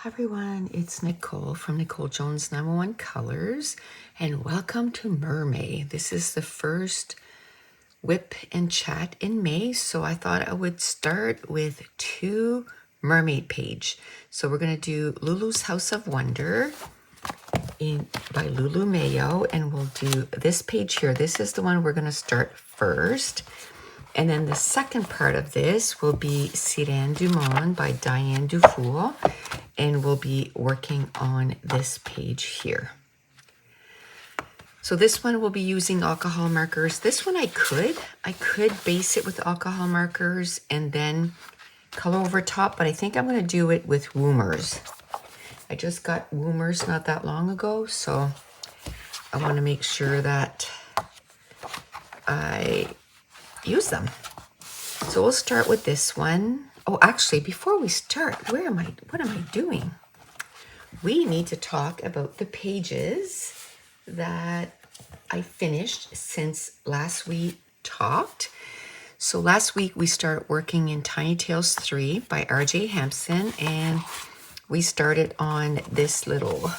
Hi everyone, it's Nicole from Nicole Jones 911 Colors, and welcome to Mermaid. This is the first WIP and Chat in May, so I thought I would start with two mermaid page. So we're going to do Lulu's House of Wonder by Lulu Mayo, and we'll do this page here. This is the one we're going to start first. And then the second part of this will be Siren du Monde by Diane Dufour, and we'll be working on this page here. So this one will be using alcohol markers. This one I could base it with alcohol markers and then color over top, but I think I'm going to do it with Woomers. I just got Woomers not that long ago, so I want to make sure that I use them. So we'll start with this one. Oh, actually, before we start, what am I doing? We need to talk about the pages that I finished since last week talked. So last week we started working in Tiny Tales 3 by RJ Hampson, and we started on this little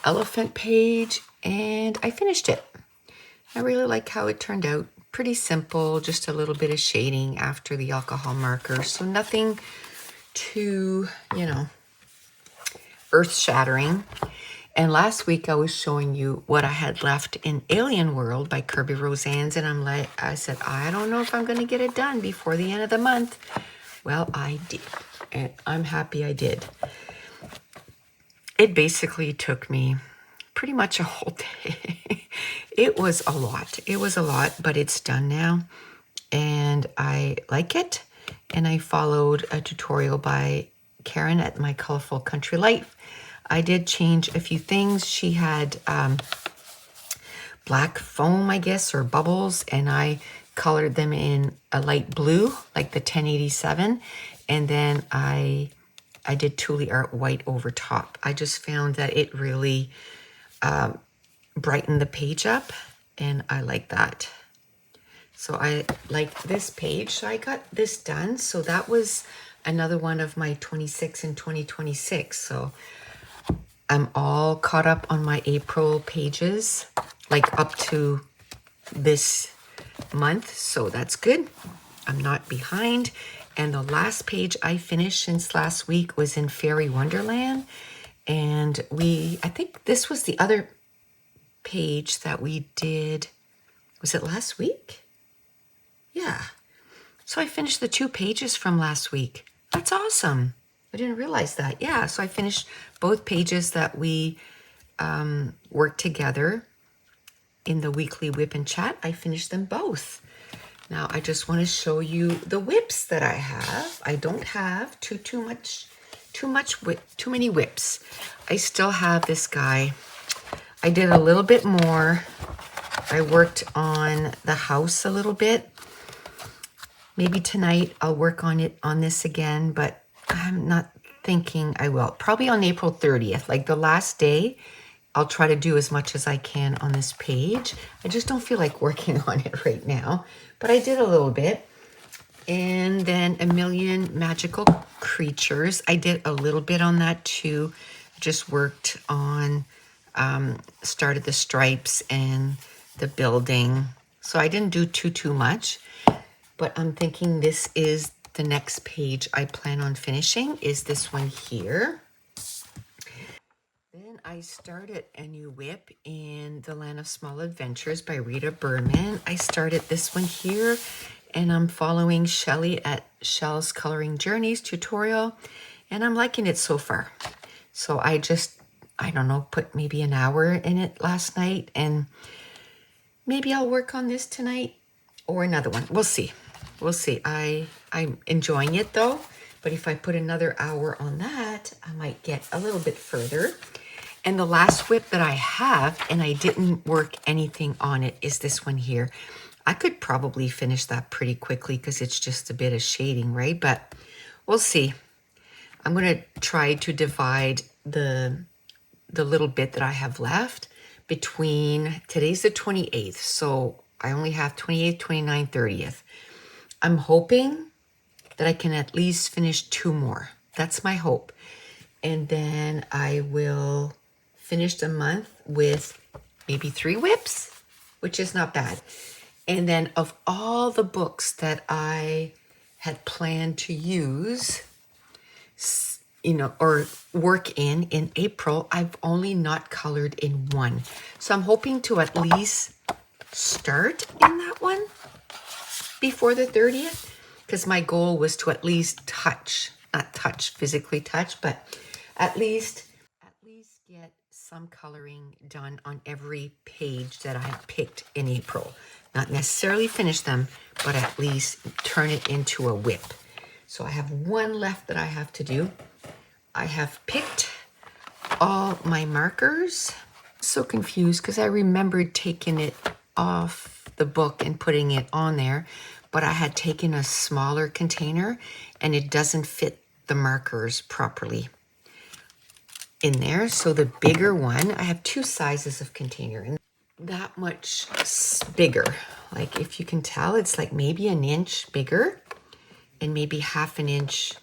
elephant page and I finished it. I really like how it turned out. Pretty simple, just a little bit of shading after the alcohol marker. So nothing too, earth-shattering. And last week I was showing you what I had left in Alien World by Kirby Rosannes, and I said, I don't know if I'm going to get it done before the end of the month. Well, I did, and I'm happy I did. It basically took me pretty much a whole day. It was a lot, but it's done now, and I like it. And I followed a tutorial by Karen at My Colorful Country Life. I did change a few things. She had black foam, I guess, or bubbles, and I colored them in a light blue, like the 1087, and then I did Thule Art white over top. I just found that it really brightened the page up, and I like that. So I like this page. So I got this done. So that was another one of my 26 and 2026. So I'm all caught up on my April pages, like up to this month. So that's good. I'm not behind. And the last page I finished since last week was in Fairy Wonderland. And I think this was the other page that we did. Was it last week? Yeah. So I finished the two pages from last week. That's awesome. I didn't realize that. Yeah, so I finished both pages that we worked together in the weekly WIP and Chat. I finished them both. Now I just want to show you the WIPs that I have. I don't have too many WIPs. I still have this guy. I did a little bit more. I worked on the house a little bit. Maybe tonight I'll work on this again, but I'm not thinking I will. Probably on April 30th, like the last day, I'll try to do as much as I can on this page. I just don't feel like working on it right now, but I did a little bit. And then A Million Magical Creatures. I did a little bit on that too. I just worked on, started the stripes and the building. So I didn't do too much, but I'm thinking this is the next page I plan on finishing is this one here. Then I started a new WIP in The Land of Small Adventures by Rita Berman. I started this one here, and I'm following Shelly at Shell's Coloring Journeys tutorial, and I'm liking it so far. So I don't know, put maybe an hour in it last night, and maybe I'll work on this tonight or another one. We'll see. We'll see. I'm enjoying it though, but if I put another hour on that, I might get a little bit further. And the last WIP that I have, and I didn't work anything on it, is this one here. I could probably finish that pretty quickly because it's just a bit of shading, right? But we'll see. I'm going to try to divide the little bit that I have left between, today's the 28th, so I only have 28th, 29th, 30th. I'm hoping that I can at least finish two more. That's my hope. And then I will finish the month with maybe 3 WIPs, which is not bad. And then of all the books that I had planned to use, or work in April, I've only not colored in one. So I'm hoping to at least start in that one before the 30th, because my goal was to at least physically touch, but at least get some coloring done on every page that I picked in April. Not necessarily finish them, but at least turn it into a WIP. So I have one left that I have to do. I have picked all my markers. So confused because I remembered taking it off the book and putting it on there, but I had taken a smaller container and it doesn't fit the markers properly in there. So the bigger one, I have 2 sizes of container and that much bigger. Like if you can tell, it's like maybe an inch bigger and maybe half an inch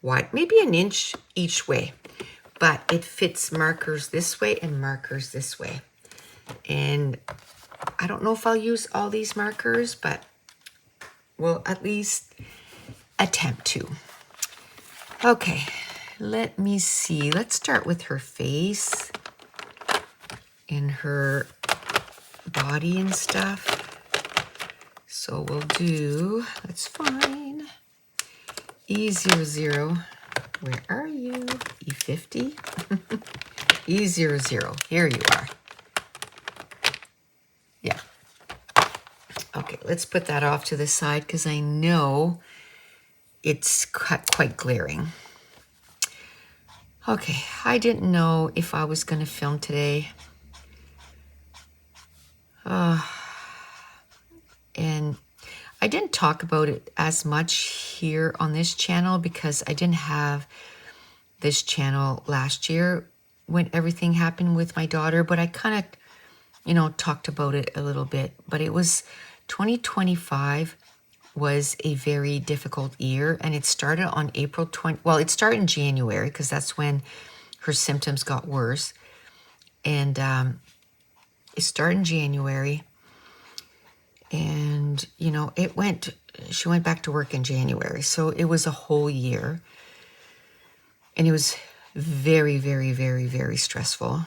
wide, maybe an inch each way, but it fits markers this way and markers this way. And I don't know if I'll use all these markers, but we'll at least attempt to. Okay, let me see. Let's start with her face and her body and stuff. So we'll do, let's find E00. Where are you? E50? E00. Here you are. Yeah. Okay, let's put that off to the side because I know it's quite glaring. Okay, I didn't know if I was going to film today. And I didn't talk about it as much here on this channel because I didn't have this channel last year when everything happened with my daughter, but I kind of, talked about it a little bit. But it was 2025 was a very difficult year, and it started on April 20. Well, it started in January because that's when her symptoms got worse, and it started in January. And, she went back to work in January. So it was a whole year. And it was very, very, very, very stressful.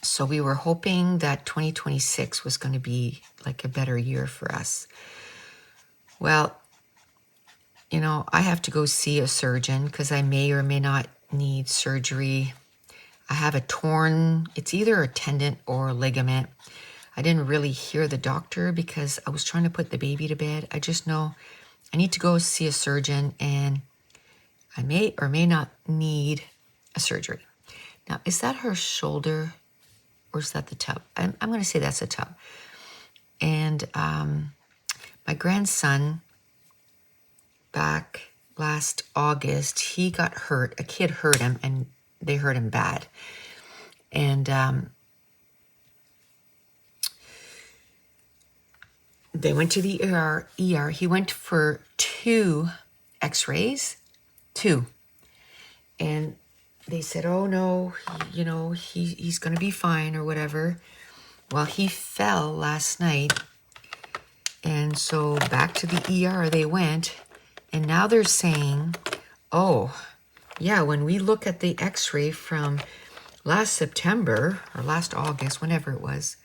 So we were hoping that 2026 was going to be like a better year for us. Well, I have to go see a surgeon because I may or may not need surgery. I have it's either a tendon or a ligament. I didn't really hear the doctor because I was trying to put the baby to bed. I just know I need to go see a surgeon and I may or may not need a surgery. Now, is that her shoulder or is that the tub? I'm going to say that's a tub. And my grandson, back last August, he got hurt. A kid hurt him and they hurt him bad. And they went to the ER. He went for 2 x-rays, 2. And they said, oh no, he's going to be fine or whatever. Well, he fell last night. And so back to the ER they went. And now they're saying, oh, yeah, when we look at the x-ray from last September or last August, whenever it was,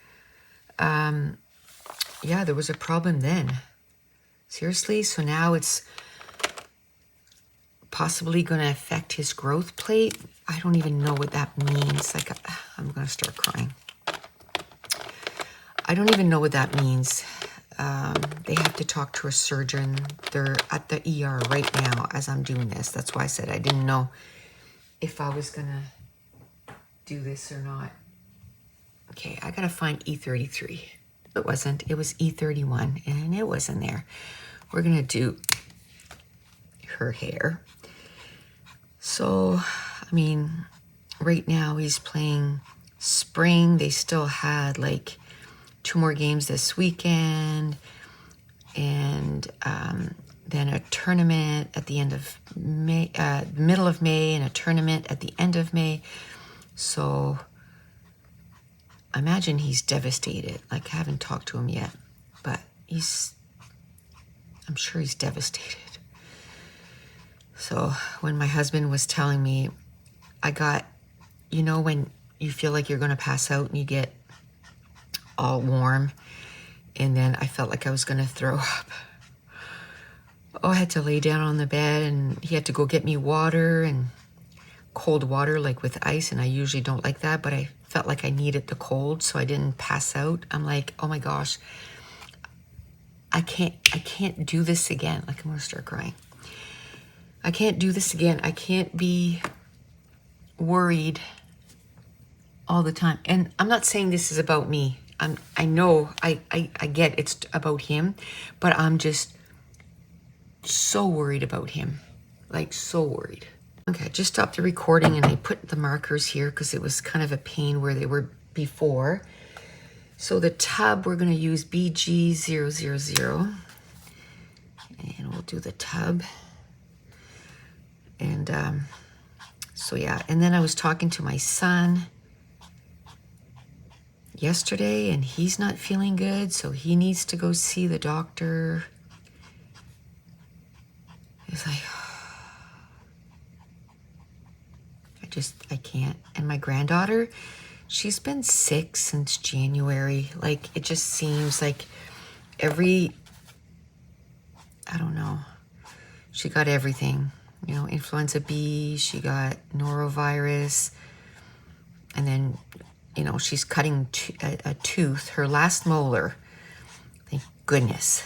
yeah, there was a problem then. Seriously? So now it's possibly going to affect his growth plate. I don't even know what that means. Like, I'm going to start crying. I don't even know what that means. They have to talk to a surgeon. They're at the ER right now as I'm doing this. That's why I said I didn't know if I was going to do this or not. Okay, I got to find E33. It wasn't. It was E31, and it wasn't there. We're going to do her hair. So, I mean, right now he's playing spring. They still had like 2 more games this weekend. And then a tournament at the end of May, middle of May, and a tournament at the end of May. So I imagine he's devastated. Like, I haven't talked to him yet, but I'm sure he's devastated. So when my husband was telling me, I got, you know, when you feel like you're going to pass out and you get all warm, and then I felt like I was going to throw up. Oh, I had to lay down on the bed, and he had to go get me water, and cold water, like with ice, and I usually don't like that, but I felt like I needed the cold so I didn't pass out. I'm like, oh my gosh, I can't do this again. Like, I'm gonna start crying. I can't do this again. I can't be worried all the time. And I'm not saying this is about me. I know, I get it's about him, but I'm just so worried about him. Like, so worried. Okay, I just stopped the recording and I put the markers here because it was kind of a pain where they were before. So the tub, we're going to use BG000. And we'll do the tub. And so yeah, and then I was talking to my son yesterday, and he's not feeling good, so he needs to go see the doctor. It's like, I can't. And my granddaughter, she's been sick since January. Like, it just seems like I don't know, she got everything. You know, influenza B, she got norovirus, and then, you know, she's cutting a tooth, her last molar. Thank goodness.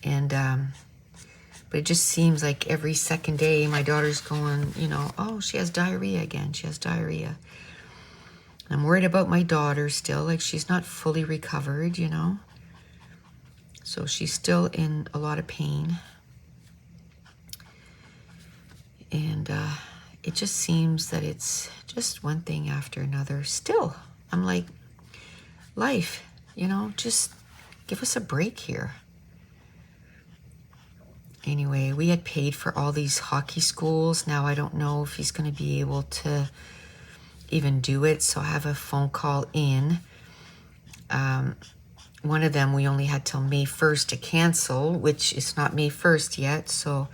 And, but it just seems like every second day my daughter's going, you know, oh, she has diarrhea again. She has diarrhea. I'm worried about my daughter still. Like, she's not fully recovered, you know. So she's still in a lot of pain. And it just seems that it's just one thing after another. Still, I'm like, life, you know, just give us a break here. Anyway, we had paid for all these hockey schools. Now I don't know if he's going to be able to even do it. So I have a phone call in. One of them, we only had till May 1st to cancel, which is not May 1st yet. So,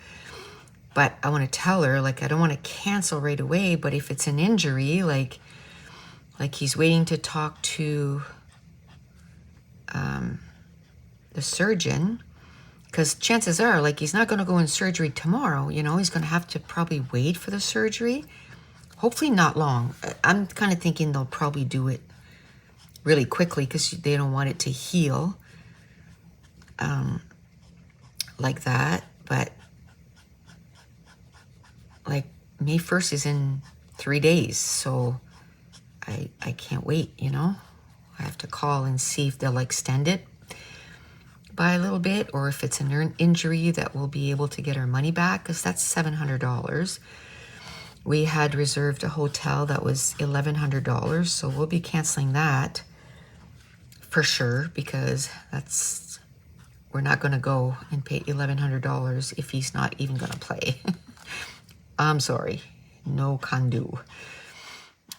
but I want to tell her, like, I don't want to cancel right away, but if it's an injury, like he's waiting to talk to the surgeon, because chances are, like, he's not going to go in surgery tomorrow, you know, he's going to have to probably wait for the surgery. Hopefully not long. I'm kind of thinking they'll probably do it really quickly because they don't want it to heal like that. But like, May 1st is in 3 days, so I can't wait, you know. I have to call and see if they'll extend it by a little bit, or if it's an injury that we'll be able to get our money back, because that's $700. We had reserved a hotel that was $1,100, so we'll be canceling that for sure, because we're not going to go and pay $1,100 if he's not even going to play. I'm sorry, no can do.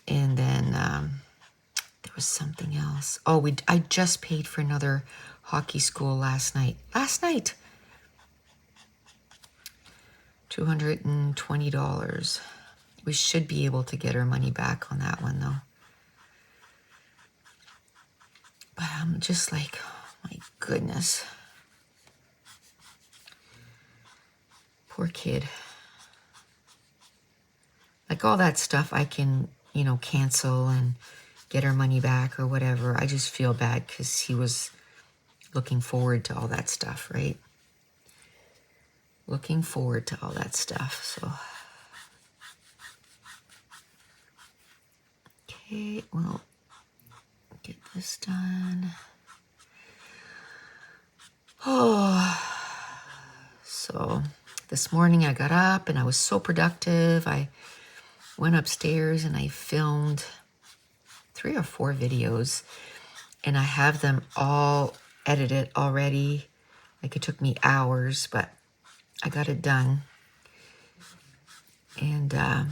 And then there was something else. Oh, I just paid for another hockey school last night. $220. We should be able to get our money back on that one, though. But I'm just like, oh my goodness. Poor kid. Like, all that stuff I can, you know, cancel and get our money back or whatever. I just feel bad because he was looking forward to all that stuff, right? Looking forward to all that stuff, so. Okay, well, get this done. Oh, so this morning I got up and I was so productive. I went upstairs and I filmed 3 or 4 videos, and I have them all edited already. Like, it took me hours, but I got it done. And I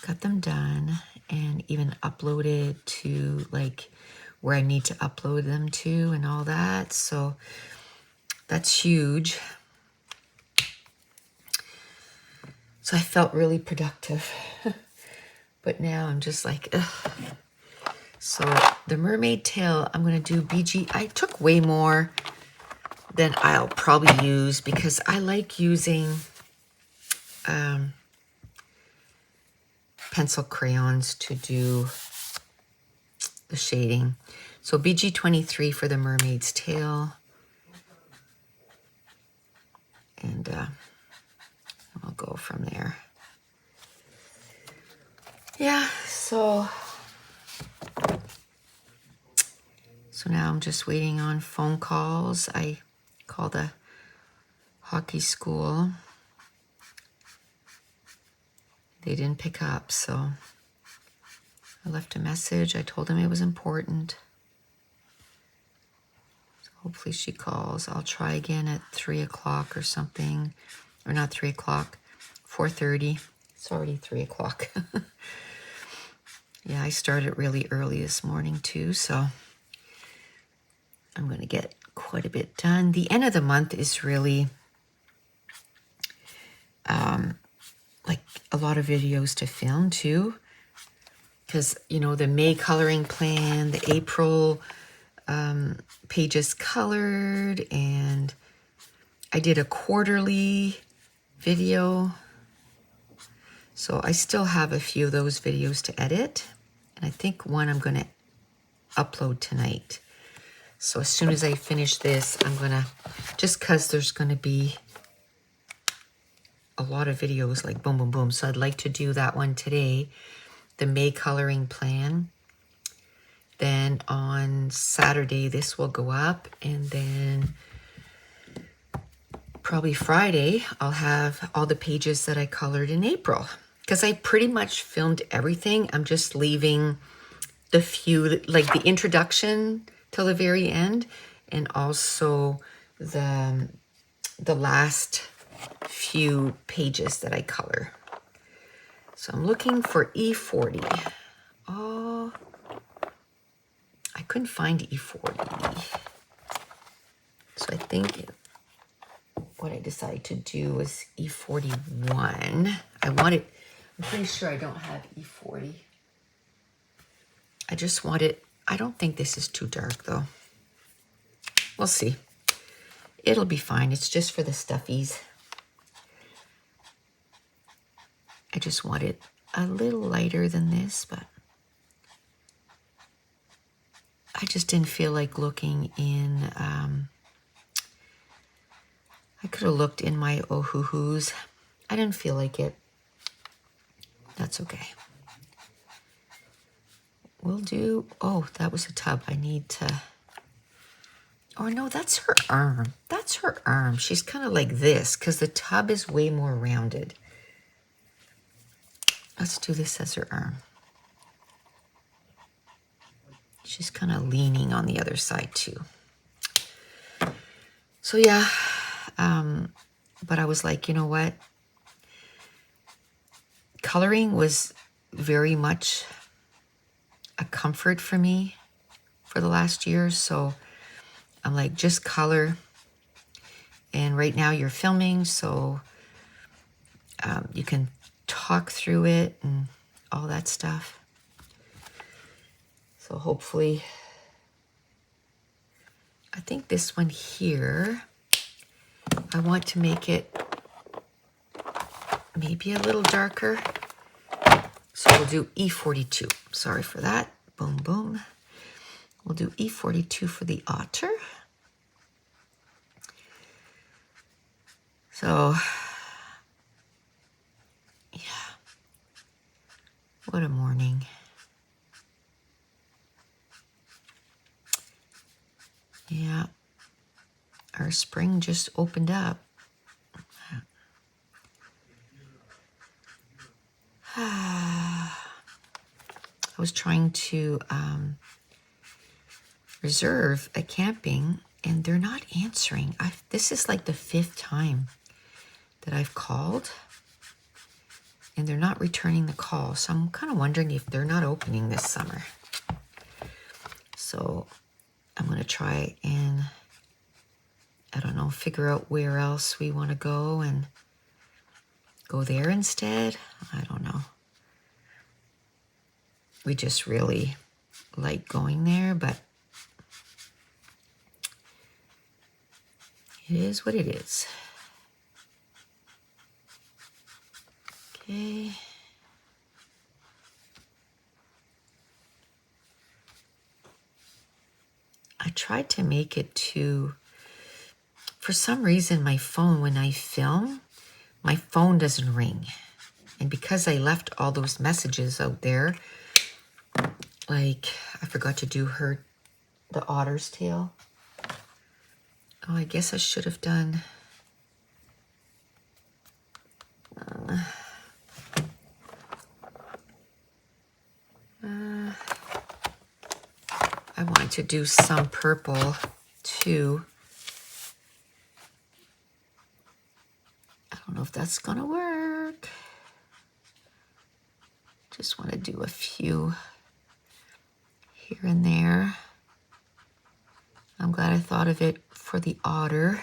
got them done and even uploaded to like where I need to upload them to and all that. So that's huge. So I felt really productive. But now I'm just like, ugh. So the mermaid tail, I'm going to do BG. I took way more than I'll probably use because I like using pencil crayons to do the shading. So BG23 for the mermaid's tail. And I'll go from there. Yeah, so now I'm just waiting on phone calls. I called a hockey school. They didn't pick up, so I left a message. I told them it was important. So hopefully she calls. I'll try again at 3 o'clock or something. Or not 3 o'clock, 4:30. It's already 3 o'clock. Yeah, I started really early this morning too, so I'm going to get quite a bit done. The end of the month is really like a lot of videos to film too, because you know the May coloring plan, the April pages colored, and I did a quarterly video, so I still have a few of those videos to edit, and I think one I'm going to upload tonight. So as soon as I finish this, I'm going to, just because there's going to be a lot of videos like boom, boom, boom. So I'd like to do that one today, the May coloring plan. Then on Saturday, this will go up. And then probably Friday, I'll have all the pages that I colored in April. Because I pretty much filmed everything. I'm just leaving the few, like the introduction till the very end. And also the last few pages that I color. So I'm looking for E40. Oh, I couldn't find E40. So I think what I decided to do was E41. I'm pretty sure I don't have E40. I just want it, I don't think this is too dark though. We'll see. It'll be fine. It's just for the stuffies. I just want it a little lighter than this, but I just didn't feel like looking in, I could have looked in my Ohuhus. I didn't feel like it. That's okay. We'll do, oh, that was a tub. I need to, oh no, that's her arm. That's her arm. She's kind of like this because the tub is way more rounded. Let's do this as her arm. She's kind of leaning on the other side too. So yeah, but I was like, you know what? Coloring was very much a comfort for me for the last year. So I'm like, just color. And right now you're filming, so you can talk through it and all that stuff. So hopefully, I think this one here, I want to make it maybe a little darker. So we'll do E42. Sorry for that. Boom, boom. We'll do E42 for the otter. So, yeah. What a morning. Yeah. Our spring just opened up. I was trying to reserve a camping and they're not answering. This is like the 5th time that I've called, and they're not returning the call. So I'm kind of wondering if they're not opening this summer. So I'm going to try and, I don't know, figure out where else we want to go and go there instead. I don't know. We just really like going there, but it is what it is. Okay. I tried to make it to, for some reason, my phone, when I film, my phone doesn't ring. And because I left all those messages out there, like I forgot to do the otter's tail. Oh, I guess I should have done. I wanted to do some purple too. I don't know if that's gonna work. Just want to do a few here and there. I'm glad I thought of it for the otter.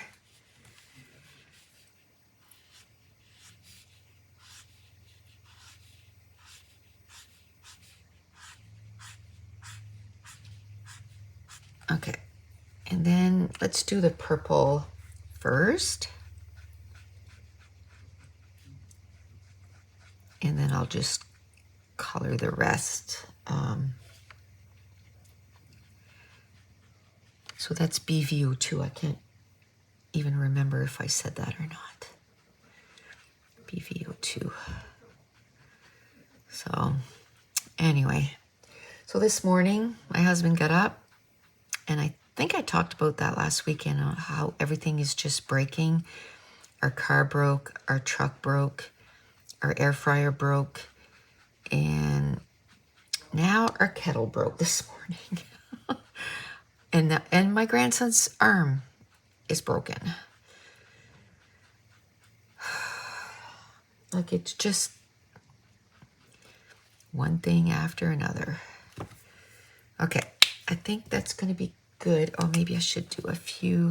Okay, and then let's do the purple first. And then I'll just color the rest. So that's BVO2. I can't even remember if I said that or not. BVO2. So anyway, so this morning my husband got up, and I think I talked about that last weekend on how everything is just breaking. Our car broke, our truck broke, our air fryer broke, and now our kettle broke this morning. And my grandson's arm is broken. Like, it's just one thing after another. Okay, I think that's going to be good. Or maybe I should do a few.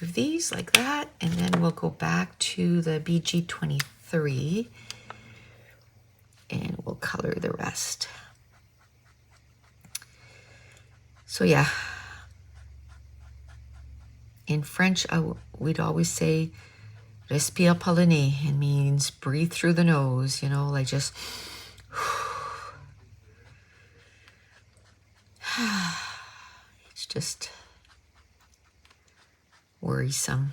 Of these like that, and then we'll go back to the BG23 and we'll color the rest. So yeah, in French we'd always say respire par le nez. It means breathe through the nose, you know, like just it's just worrisome.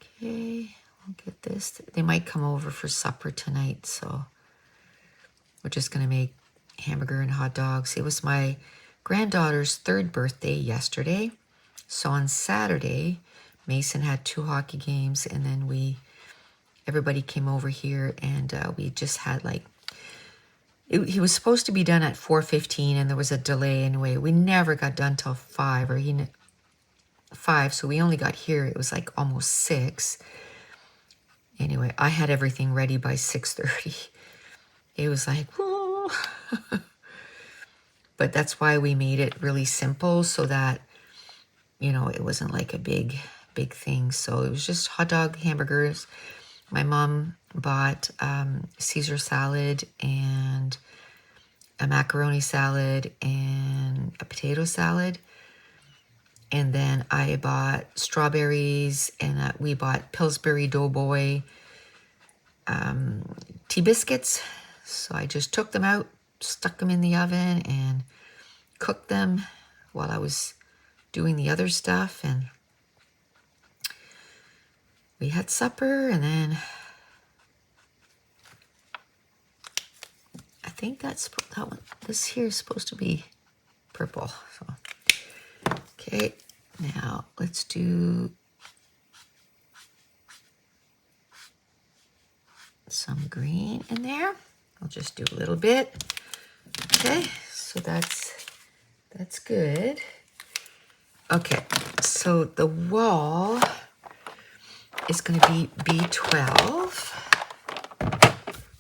Okay, we'll get this. They might come over for supper tonight, so we're just gonna make hamburger and hot dogs. It was my granddaughter's 3rd birthday yesterday, so on Saturday Mason had 2 hockey games, and then everybody came over here, and we just had like, he was supposed to be done at 4:15, and there was a delay anyway. We never got done till 5, or 5, so we only got here, it was like almost 6. Anyway, I had everything ready by 6:30. It was like, whoa. But that's why we made it really simple, so that, you know, it wasn't like a big thing. So it was just hot dog, hamburgers. My mom bought Caesar salad and a macaroni salad and a potato salad. And then I bought strawberries, and we bought Pillsbury Doughboy tea biscuits. So I just took them out, stuck them in the oven, and cooked them while I was doing the other stuff. And we had supper, and then I think that one. This here is supposed to be purple. So, okay, now let's do some green in there. I'll just do a little bit. Okay, so that's good. Okay, so the wall is going to be B12.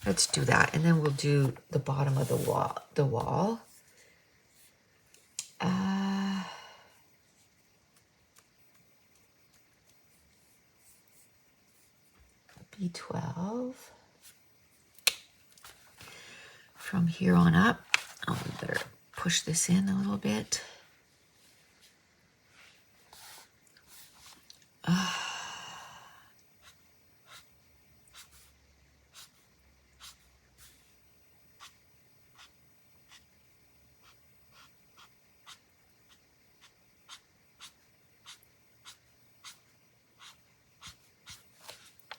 Let's do that, and then we'll do the bottom of the wall. B12. From here on up, oh, we better push this in a little bit.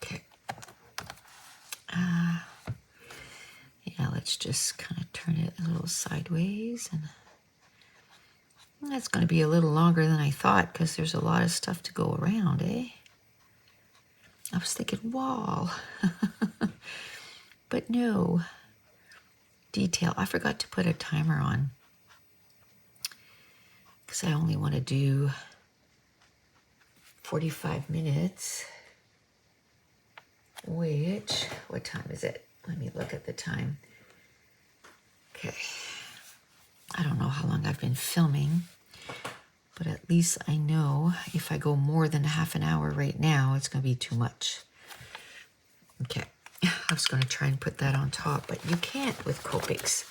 Okay. Yeah, let's just kind of turn it a little sideways, and that's going to be a little longer than I thought because there's a lot of stuff to go around, eh? I was thinking wall, but no. Detail. I forgot to put a timer on because I only want to do 45 minutes, which, what time is it? Let me look at the time. Okay. I don't know how long I've been filming, but at least I know if I go more than half an hour right now, it's going to be too much. Okay. I was going to try and put that on top, but you can't with Copics.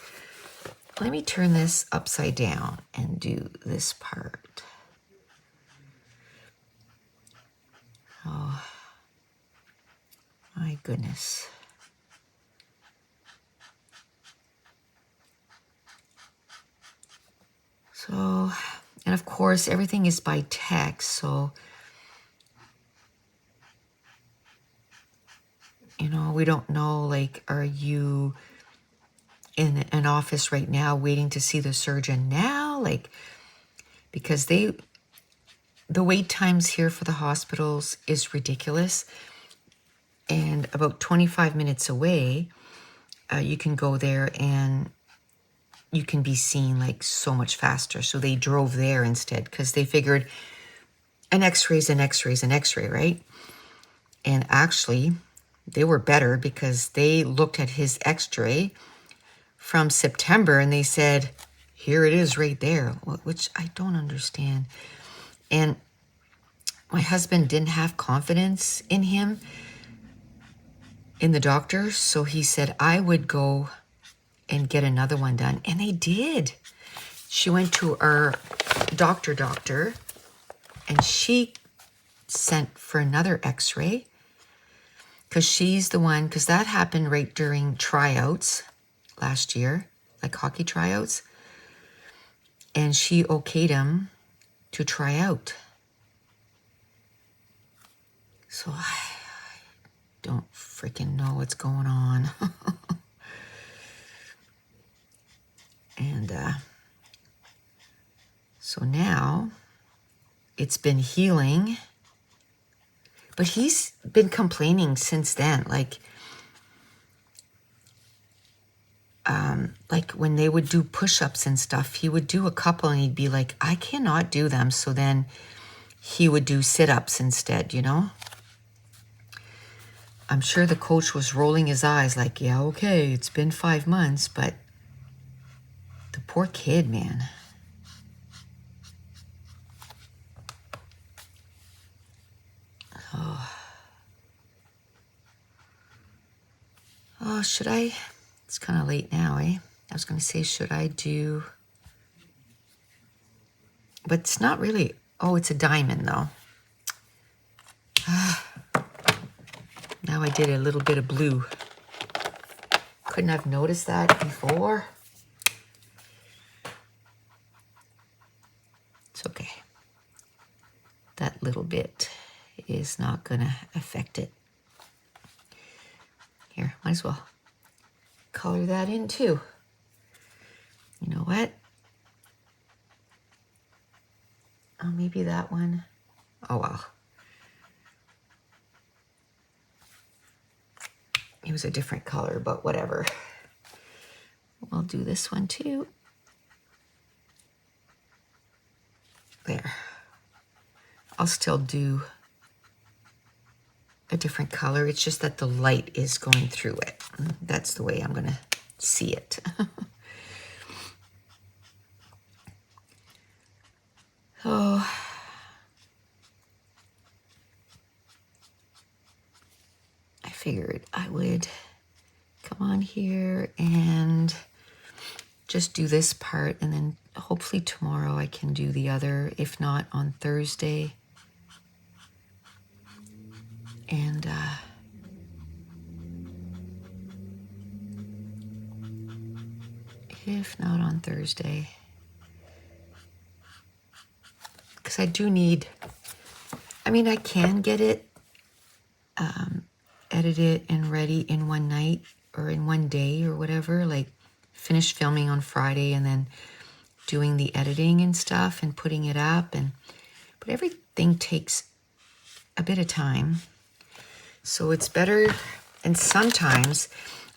Let me turn this upside down and do this part. Oh, my goodness. So, and of course, everything is by text, so, you know, we don't know, like, are you in an office right now waiting to see the surgeon now? Like, because the wait times here for the hospitals is ridiculous. And about 25 minutes away, you can go there and you can be seen like so much faster. So they drove there instead because they figured an x-ray is an x-ray is an x-ray, right? And actually, they were better because they looked at his x-ray from September and they said, here it is right there, which I don't understand. And my husband didn't have confidence in him, in the doctor, so he said I would go and get another one done. And they did. She went to our doctor, and she sent for another x-ray because she's the one, because that happened right during tryouts last year, like hockey tryouts. And she okayed him to try out. So I don't freaking know what's going on. And so now it's been healing, but he's been complaining since then. Like when they would do push-ups and stuff, he would do a couple and he'd be like, I cannot do them. So then he would do sit-ups instead, you know? I'm sure the coach was rolling his eyes like, yeah, okay, it's been 5 months, but the poor kid, man. Oh, should I? It's kind of late now, eh? I was going to say, should I do... But it's not really... Oh, it's a diamond, though. Now I did a little bit of blue. Couldn't have noticed that before. It's okay. That little bit is not going to affect it. Here, might as well color that in too. You know what? Oh, maybe that one. Oh, well. It was a different color, but whatever. we'll do this one too. There. I'll still do a different color. It's just that the light is going through it. That's the way I'm going to see it. Oh, I figured I would come on here and just do this part, and then hopefully tomorrow I can do the other, if not on Thursday. And if not on Thursday, because I do need, I mean, I can get it edited and ready in one night or in one day or whatever, like finish filming on Friday and then doing the editing and stuff and putting it up, but everything takes a bit of time. So it's better, and sometimes,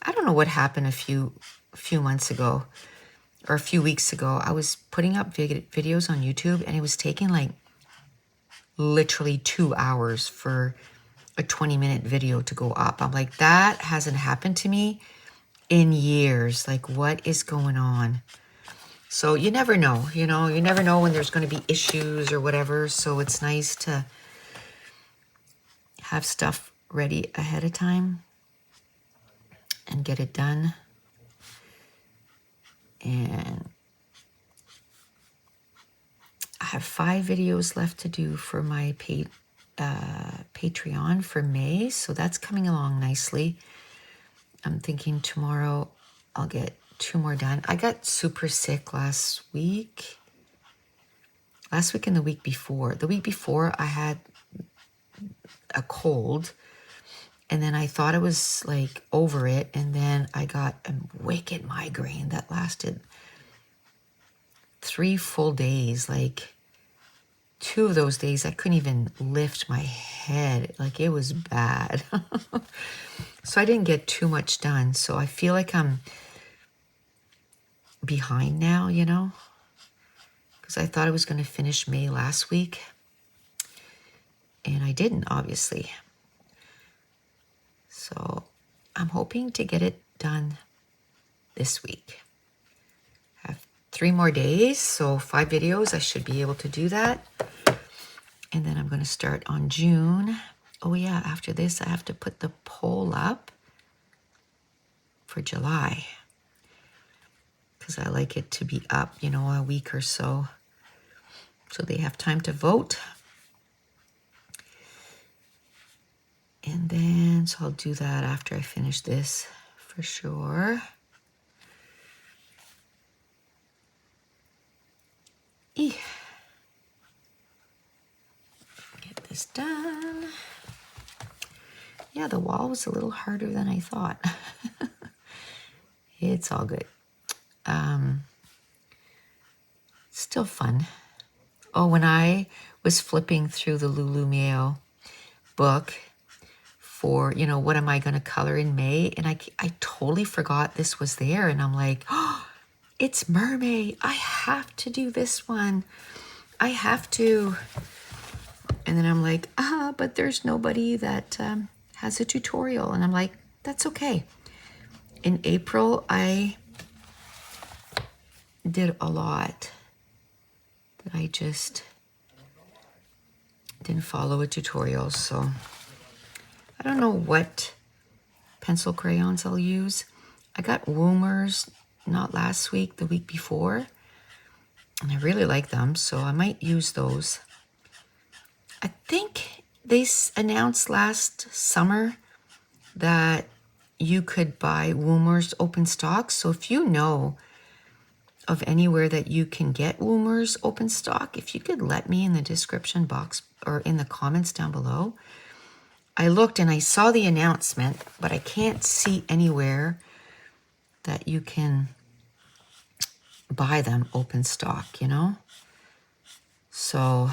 I don't know what happened a few months ago or a few weeks ago, I was putting up videos on YouTube and it was taking like literally 2 hours for a 20-minute video to go up. I'm like, that hasn't happened to me in years. Like, what is going on? So you never know, you never know when there's going to be issues or whatever. So it's nice to have stuff ready ahead of time and get it done. And I have 5 videos left to do for my Patreon for May, so that's coming along nicely. I'm thinking tomorrow I'll get 2 more done. I got super sick last week and the week before. The week before I had a cold, and then I thought I was like over it, and then I got a wicked migraine that lasted 3 full days. Like 2 of those days I couldn't even lift my head. Like, it was bad. So I didn't get too much done. So I feel like I'm behind now, because I thought I was going to finish May last week, and I didn't, obviously. So I'm hoping to get it done this week. I have 3 more days, so 5 videos. I should be able to do that. And then I'm going to start on June. Oh yeah, after this I have to put the poll up for July, because I like it to be up, a week or so they have time to vote. And then, so I'll do that after I finish this for sure. Get this done. Yeah, the wall was a little harder than I thought. It's all good. Still fun. Oh, when I was flipping through the Lulu Mayo book for, what am I going to color in May? And I totally forgot this was there. And I'm like, oh, it's mermaid. I have to do this one. I have to. And then I'm like, but there's nobody that has a tutorial. And I'm like, that's okay. In April, I did a lot that I just didn't follow a tutorial. So I don't know what pencil crayons I'll use. I got Woomers not last week, the week before, and I really like them, so I might use those. I think they announced last summer that you could buy Woomers open stock. So if you know of anywhere that you can get Woomers open stock, if you could let me in the description box or in the comments down below. I looked and I saw the announcement, but I can't see anywhere that you can buy them open stock, So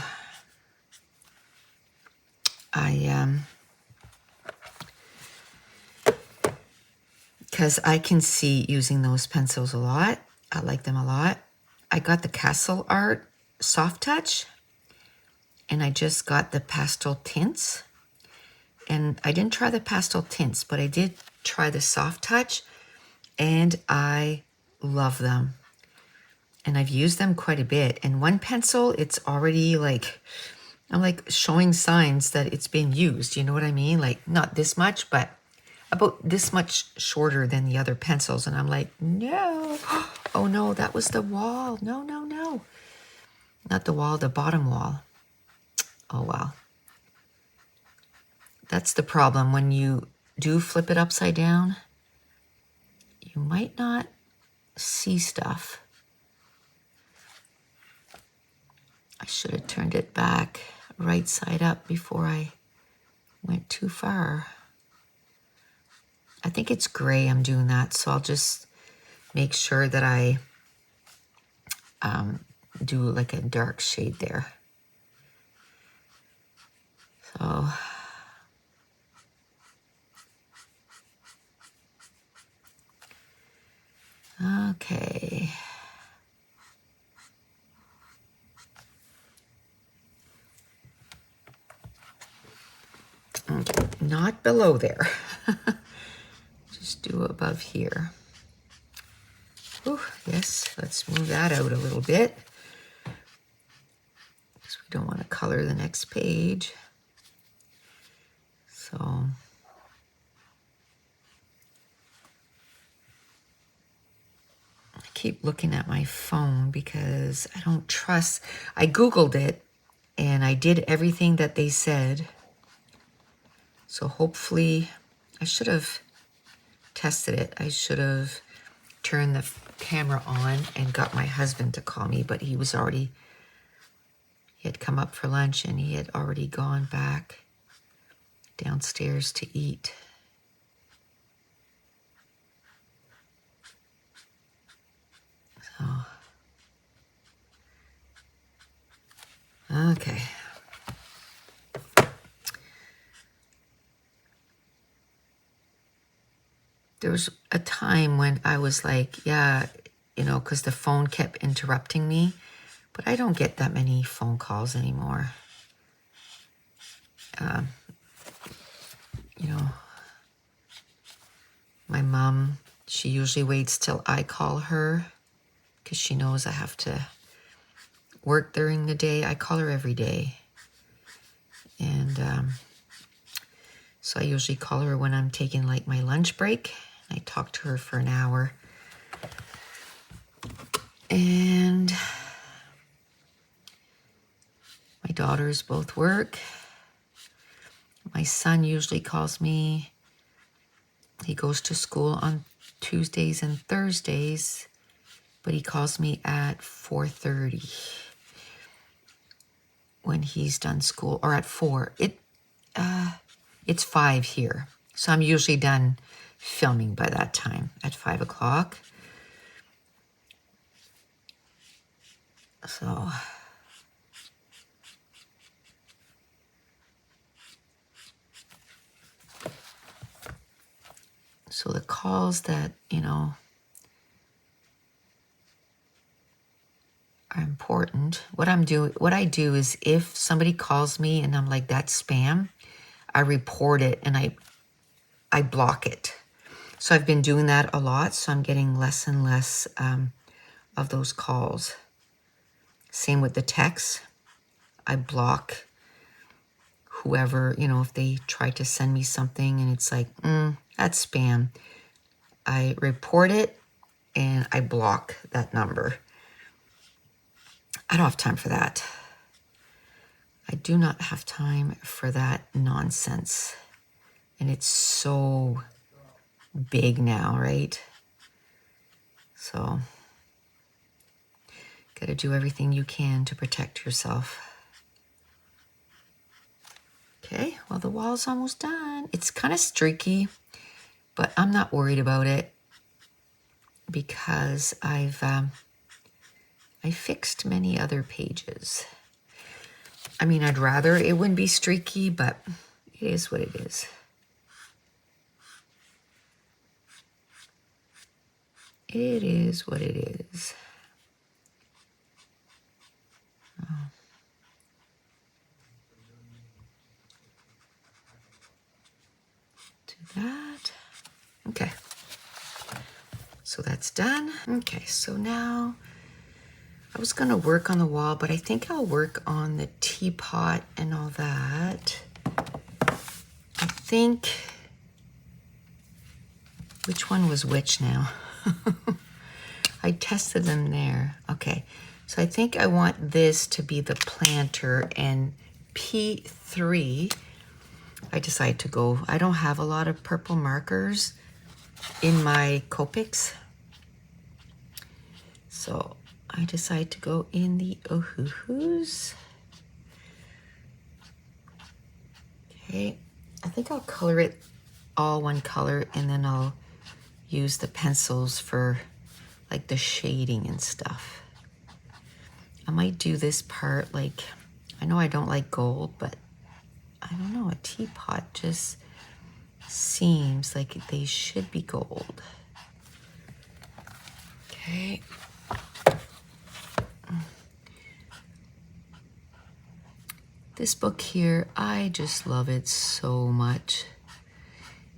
because I can see using those pencils a lot. I like them a lot. I got the Castle Art Soft Touch, and I just got the pastel tints. And I didn't try the pastel tints, but I did try the soft touch, and I love them. And I've used them quite a bit. And one pencil, it's already like, I'm like showing signs that it's been used. You know what I mean? Like not this much, but about this much shorter than the other pencils. And I'm like, no. Oh no, that was the wall. No, no, no. Not the wall, the bottom wall. Oh wow. That's the problem. When you do flip it upside down, you might not see stuff. I should have turned it back right side up before I went too far. I think it's gray I'm doing that, so I'll just make sure that I do like a dark shade there. So okay. Okay, not below there. Just do above here. Ooh, yes, let's move that out a little bit, because we don't want to color the next page. So I keep looking at my phone because I don't trust. I Googled it and I did everything that they said. So hopefully, I should have tested it. I should have turned the camera on and got my husband to call me, but he had come up for lunch and he had already gone back downstairs to eat. So, okay. There was a time when I was like, yeah, because the phone kept interrupting me, but I don't get that many phone calls anymore. My mom, she usually waits till I call her because she knows I have to work during the day. I call her every day. And so I usually call her when I'm taking like my lunch break. I talk to her for an hour. And my daughters both work. My son usually calls me. He goes to school on Tuesdays and Thursdays, but he calls me at 4:30 when he's done school, or at 4. It's 5 here, so I'm usually done filming by that time at 5 o'clock. So the calls that, are important. What I do is if somebody calls me and I'm like, that's spam, I report it and I block it. So I've been doing that a lot, so I'm getting less and less of those calls. Same with the texts. I block whoever, if they try to send me something and it's like, that's spam. I report it and I block that number. I don't have time for that. I do not have time for that nonsense. And it's so big now, right? So, got to do everything you can to protect yourself. Okay, well, the wall's almost done. It's kind of streaky, but I'm not worried about it because I fixed many other pages. I mean, I'd rather it wouldn't be streaky, but it is what it is. it is what it is. Do that. Okay. So that's done. Okay, so now I was gonna work on the wall, but I think I'll work on the teapot and all that. I think, which one was which now? I tested them there. Okay, so I think I want this to be the planter, and P3, I decided to go, I don't have a lot of purple markers in my Copics. So I decided to go in the Ohuhus. Okay, I think I'll color it all one color, and then I'll use the pencils for like the shading and stuff. I might do this part like, I know I don't like gold, but I don't know, a teapot just seems like they should be gold. Okay. This book here, I just love it so much.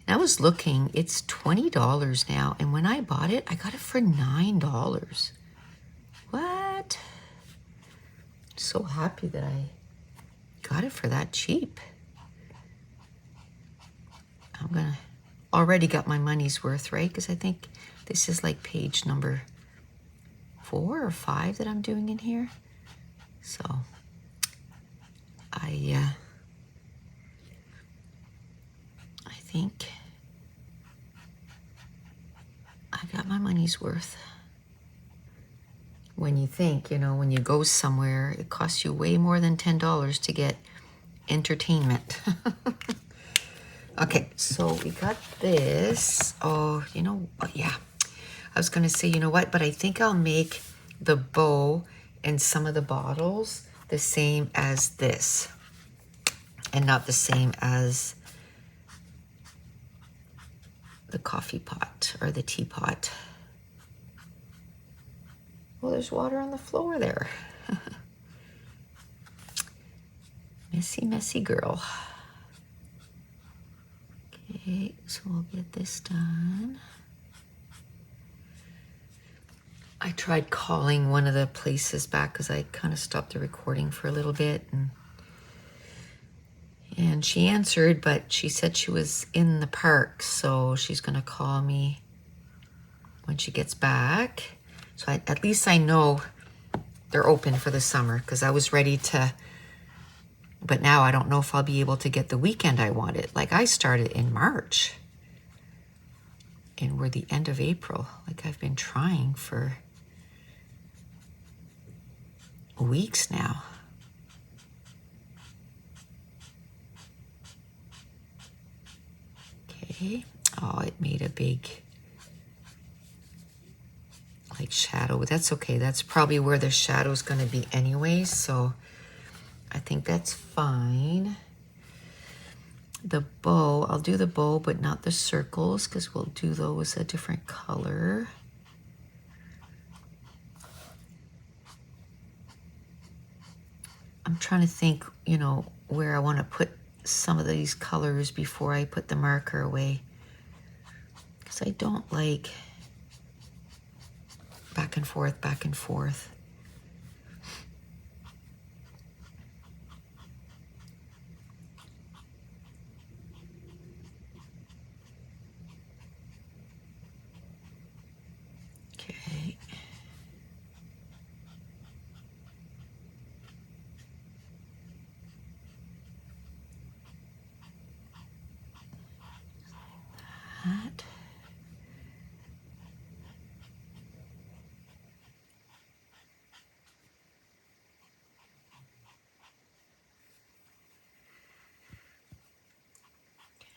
And I was looking, it's $20 now, and when I bought it, I got it for $9. What? So happy that I got it for that cheap. I'm gonna, already got my money's worth, right? Because I think this is like page number 4 or 5 that I'm doing in here. So I think I got my money's worth. When you think, you know, when you go somewhere, it costs you way more than $10 to get entertainment. Okay, so we got this. Oh, you know what? Yeah, I was gonna say, you know what? But I think I'll make the bow and some of the bottles the same as this, and not the same as the coffee pot or the teapot. Well, there's water on the floor there. Messy, messy girl. Okay, so we'll get this done. I tried calling one of the places back because I kind of stopped the recording for a little bit, and she answered, but she said she was in the park, so she's gonna call me when she gets back. So at least I know they're open for the summer, because I was ready to, but now I don't know if I'll be able to get the weekend I wanted. Like, I started in March and we're the end of April. Like, I've been trying for weeks now. Okay. Oh, it made a big like shadow. That's okay. That's probably where the shadow is going to be anyway. So I think that's fine. The bow, I'll do the bow, but not the circles, because we'll do those a different color. I'm trying to think, you know, where I want to put some of these colors before I put the marker away, because I don't like back and forth, back and forth. Okay. That.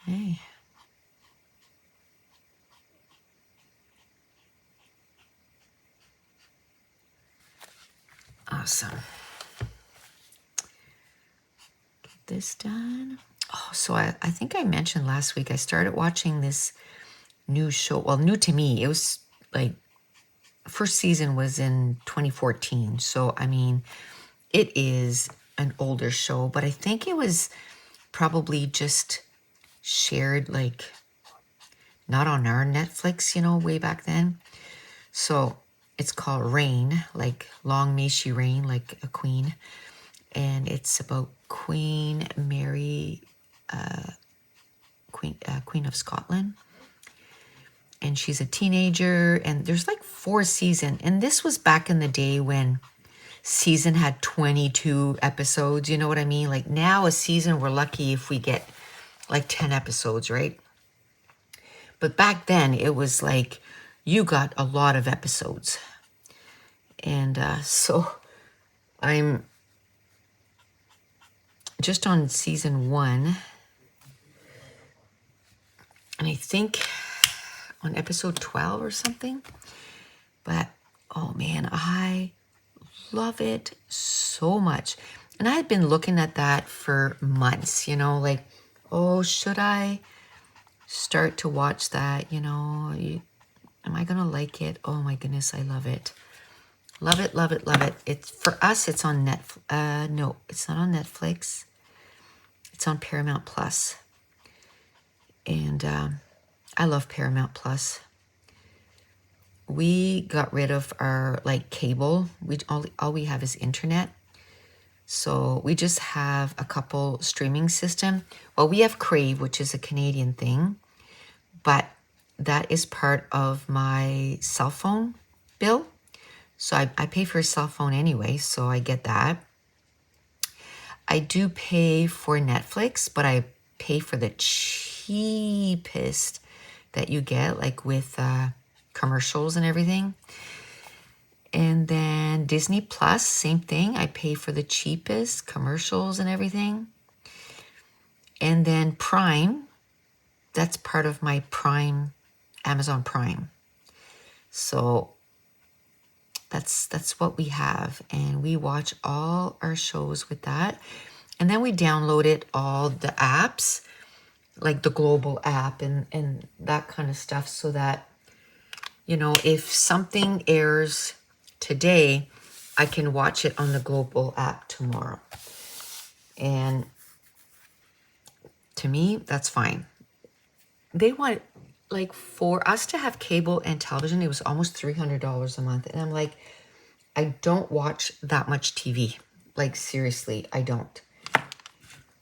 Okay. Awesome. Get this done. Oh, so I think I mentioned last week I started watching this new show. Well, new to me. It was like first season was in 2014. So, I mean, it is an older show, but I think it was probably just shared, like, not on our Netflix, you know, way back then. So it's called Reign, like long may she reign, like a queen. And it's about Queen Mary, Queen of Scotland. And she's a teenager, and there's like 4 seasons. And this was back in the day when season had 22 episodes, you know what I mean? Like now a season, we're lucky if we get like 10 episodes, right? But back then it was like you got a lot of episodes. And so I'm just on season 1. And I think on episode 12 or something. But oh man, I love it so much. And I had been looking at that for months, you know, like, oh, should I start to watch that? You know, am I gonna like it? Oh my goodness, I love it. Love it, love it, love it. It's for us, it's on Netflix. No, it's not on Netflix. It's on Paramount Plus. And I love Paramount Plus. We got rid of our like cable. All we have is internet. So we just have a couple streaming system. Well, we have Crave, which is a Canadian thing, but that is part of my cell phone bill. So I pay for a cell phone anyway, so I get that. I do pay for Netflix, but I pay for the cheapest that you get, like with commercials and everything. And then Disney Plus, same thing. I pay for the cheapest commercials and everything. And then Prime, that's part of my Prime, Amazon Prime. So that's what we have. And we watch all our shows with that. And then we downloaded all the apps, like the global app and that kind of stuff, so that, you know, if something airs today, I can watch it on the global app tomorrow. And to me, that's fine. They want, like, for us to have cable and television, it was almost $300 a month. And I'm like, I don't watch that much TV. Like, seriously, I don't.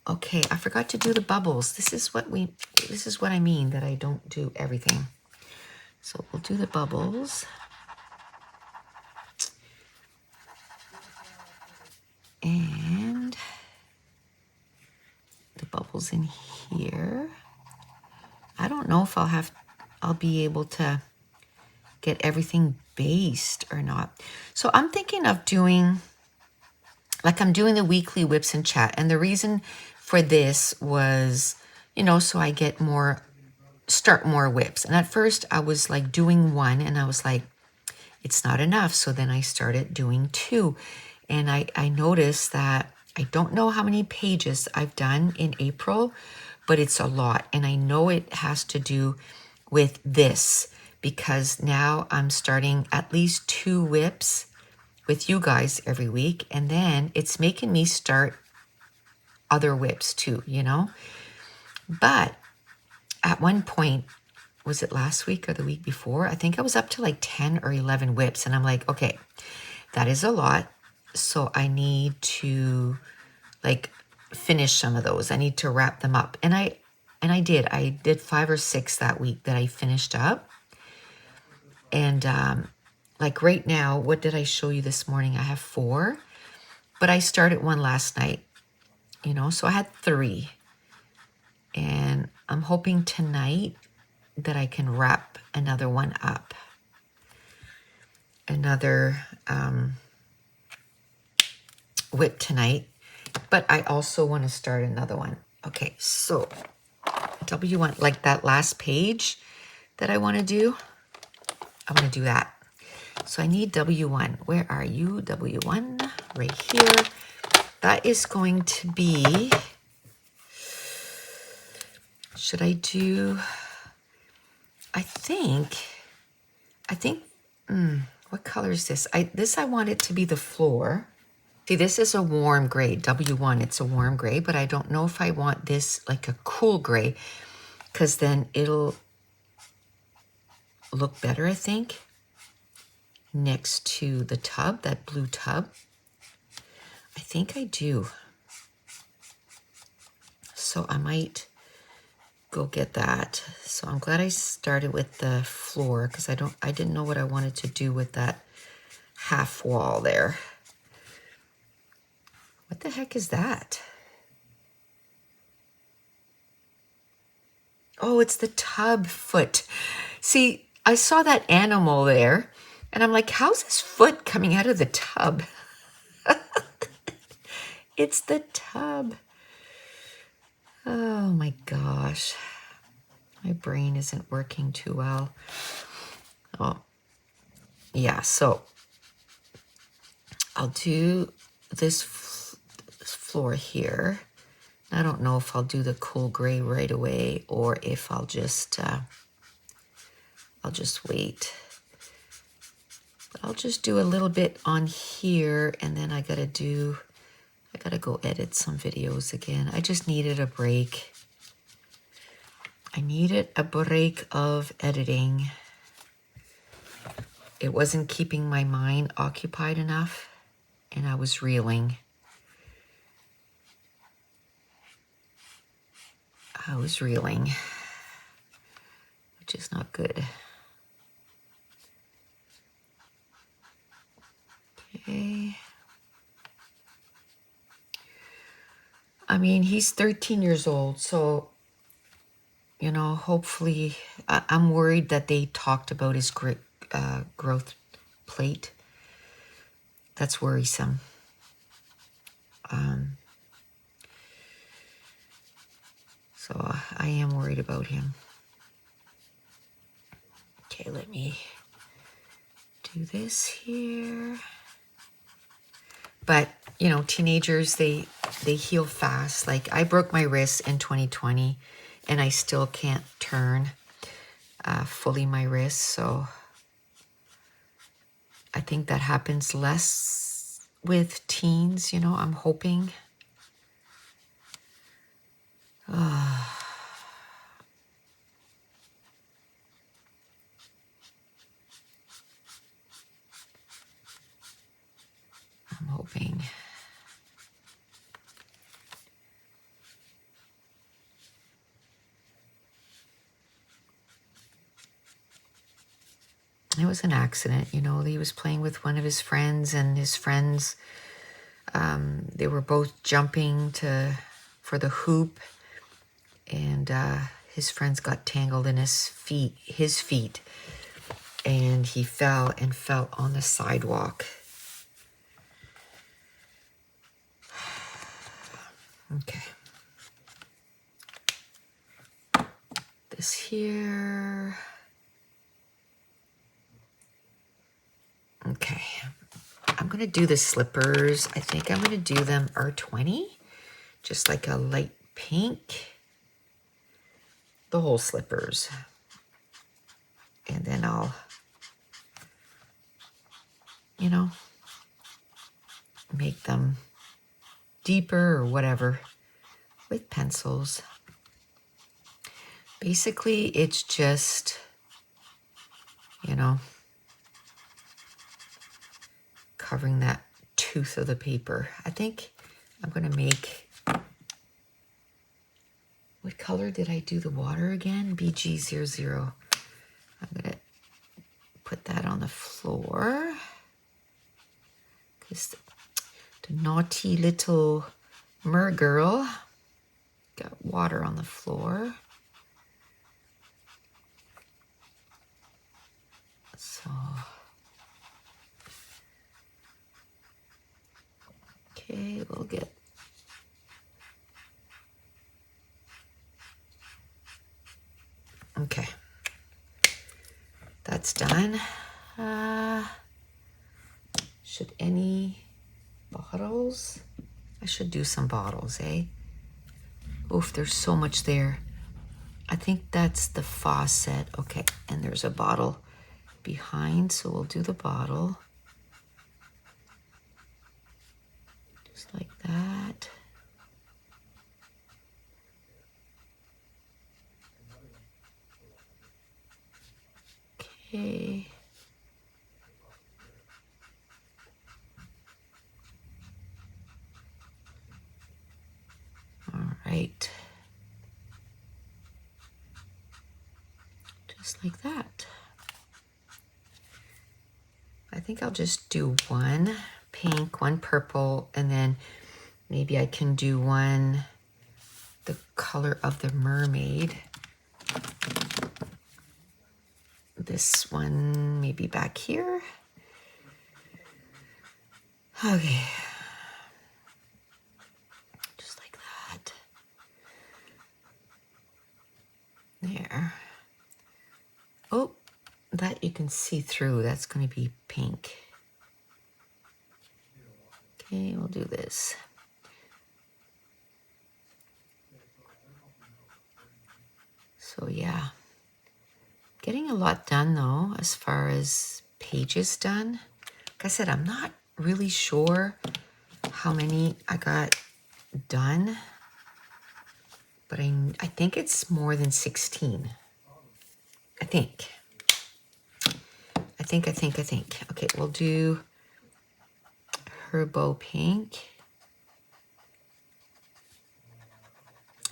Okay, I forgot to do the bubbles. This is what I mean, that I don't do everything. So we'll do the bubbles. And the bubbles in here. I don't know if I'll be able to get everything based or not. So I'm thinking of doing, like, I'm doing the weekly WIPs and Chat. And the reason for this was, you know, so I get start more WIPs. And at first I was like doing 1 and I was like, it's not enough. So then I started doing 2. And I noticed that I don't know how many pages I've done in April, but it's a lot. And I know it has to do with this, because now I'm starting at least 2 WIPs with you guys every week. And then it's making me start other WIPs too, you know? But at one point, was it last week or the week before? I think I was up to like 10 or 11 WIPs. And I'm like, okay, that is a lot. So I need to like finish some of those. I need to wrap them up. And I did. I did 5 or 6 that week that I finished up. And like right now, what did I show you this morning? I have 4, but I started one last night, you know, so I had 3. And I'm hoping tonight that I can wrap another one up. Another WIP tonight. But I also want to start another one. Okay, so W1, like that last page that I want to do, I want to do that. So I need W1. Where are you? W1, right here. That is going to be, should I do, I think, What color is this? I want it to be the floor. See, this is a warm gray, W1, it's a warm gray, but I don't know if I want this like a cool gray, because then it'll look better, I think, next to the tub, that blue tub. I think I do. So I might go get that. So I'm glad I started with the floor, because I didn't know what I wanted to do with that half wall there. What the heck is that? Oh, it's the tub foot. See, I saw that animal there, and I'm like, how's his foot coming out of the tub? It's the tub. Oh my gosh. My brain isn't working too well. Oh, yeah, so I'll do this floor here. I don't know if I'll do the cool gray right away or if I'll just wait. But I'll just do a little bit on here, and then I gotta go edit some videos again. I just needed a break. I needed a break of editing. It wasn't keeping my mind occupied enough, and I was reeling. Which is not good. Okay. I mean, he's 13 years old, so, you know, hopefully, I'm worried that they talked about his growth plate. That's worrisome. So I am worried about him. Okay, let me do this here. But, you know, teenagers, they heal fast. Like, I broke my wrist in 2020, and I still can't turn fully my wrist. So I think that happens less with teens, you know, I'm hoping. I'm hoping. It was an accident, you know. He was playing with one of his friends, and his friends, they were both jumping for the hoop, and his friends got tangled in his feet, and he fell on the sidewalk. Okay. This here. Okay. I'm going to do the slippers. I think I'm going to do them R20. Just like a light pink. The whole slippers. And then I'll, you know, make them deeper or whatever with pencils. Basically, it's just, you know, covering that tooth of the paper. I think I'm going to make, what color did I do the water again? BG00. I'm going to put that on the floor, because the naughty little mergirl got water on the floor. So, okay, we'll get, okay, that's done. Should any bottles? I should do some bottles, eh? Oof, there's so much there. I think that's the faucet. Okay, and there's a bottle behind, so we'll do the bottle. Just like that. Okay. All right. Just like that. I think I'll just do one pink, one purple, and then maybe I can do one the color of the mermaid. This one maybe back here. Okay. Just like that. There. Oh, that you can see through. That's going to be pink. Okay, we'll do this. So yeah, getting a lot done though, as far as pages done. Like I said, I'm not really sure how many I got done, but I think it's more than 16. I think. Okay, we'll do Herbo Pink.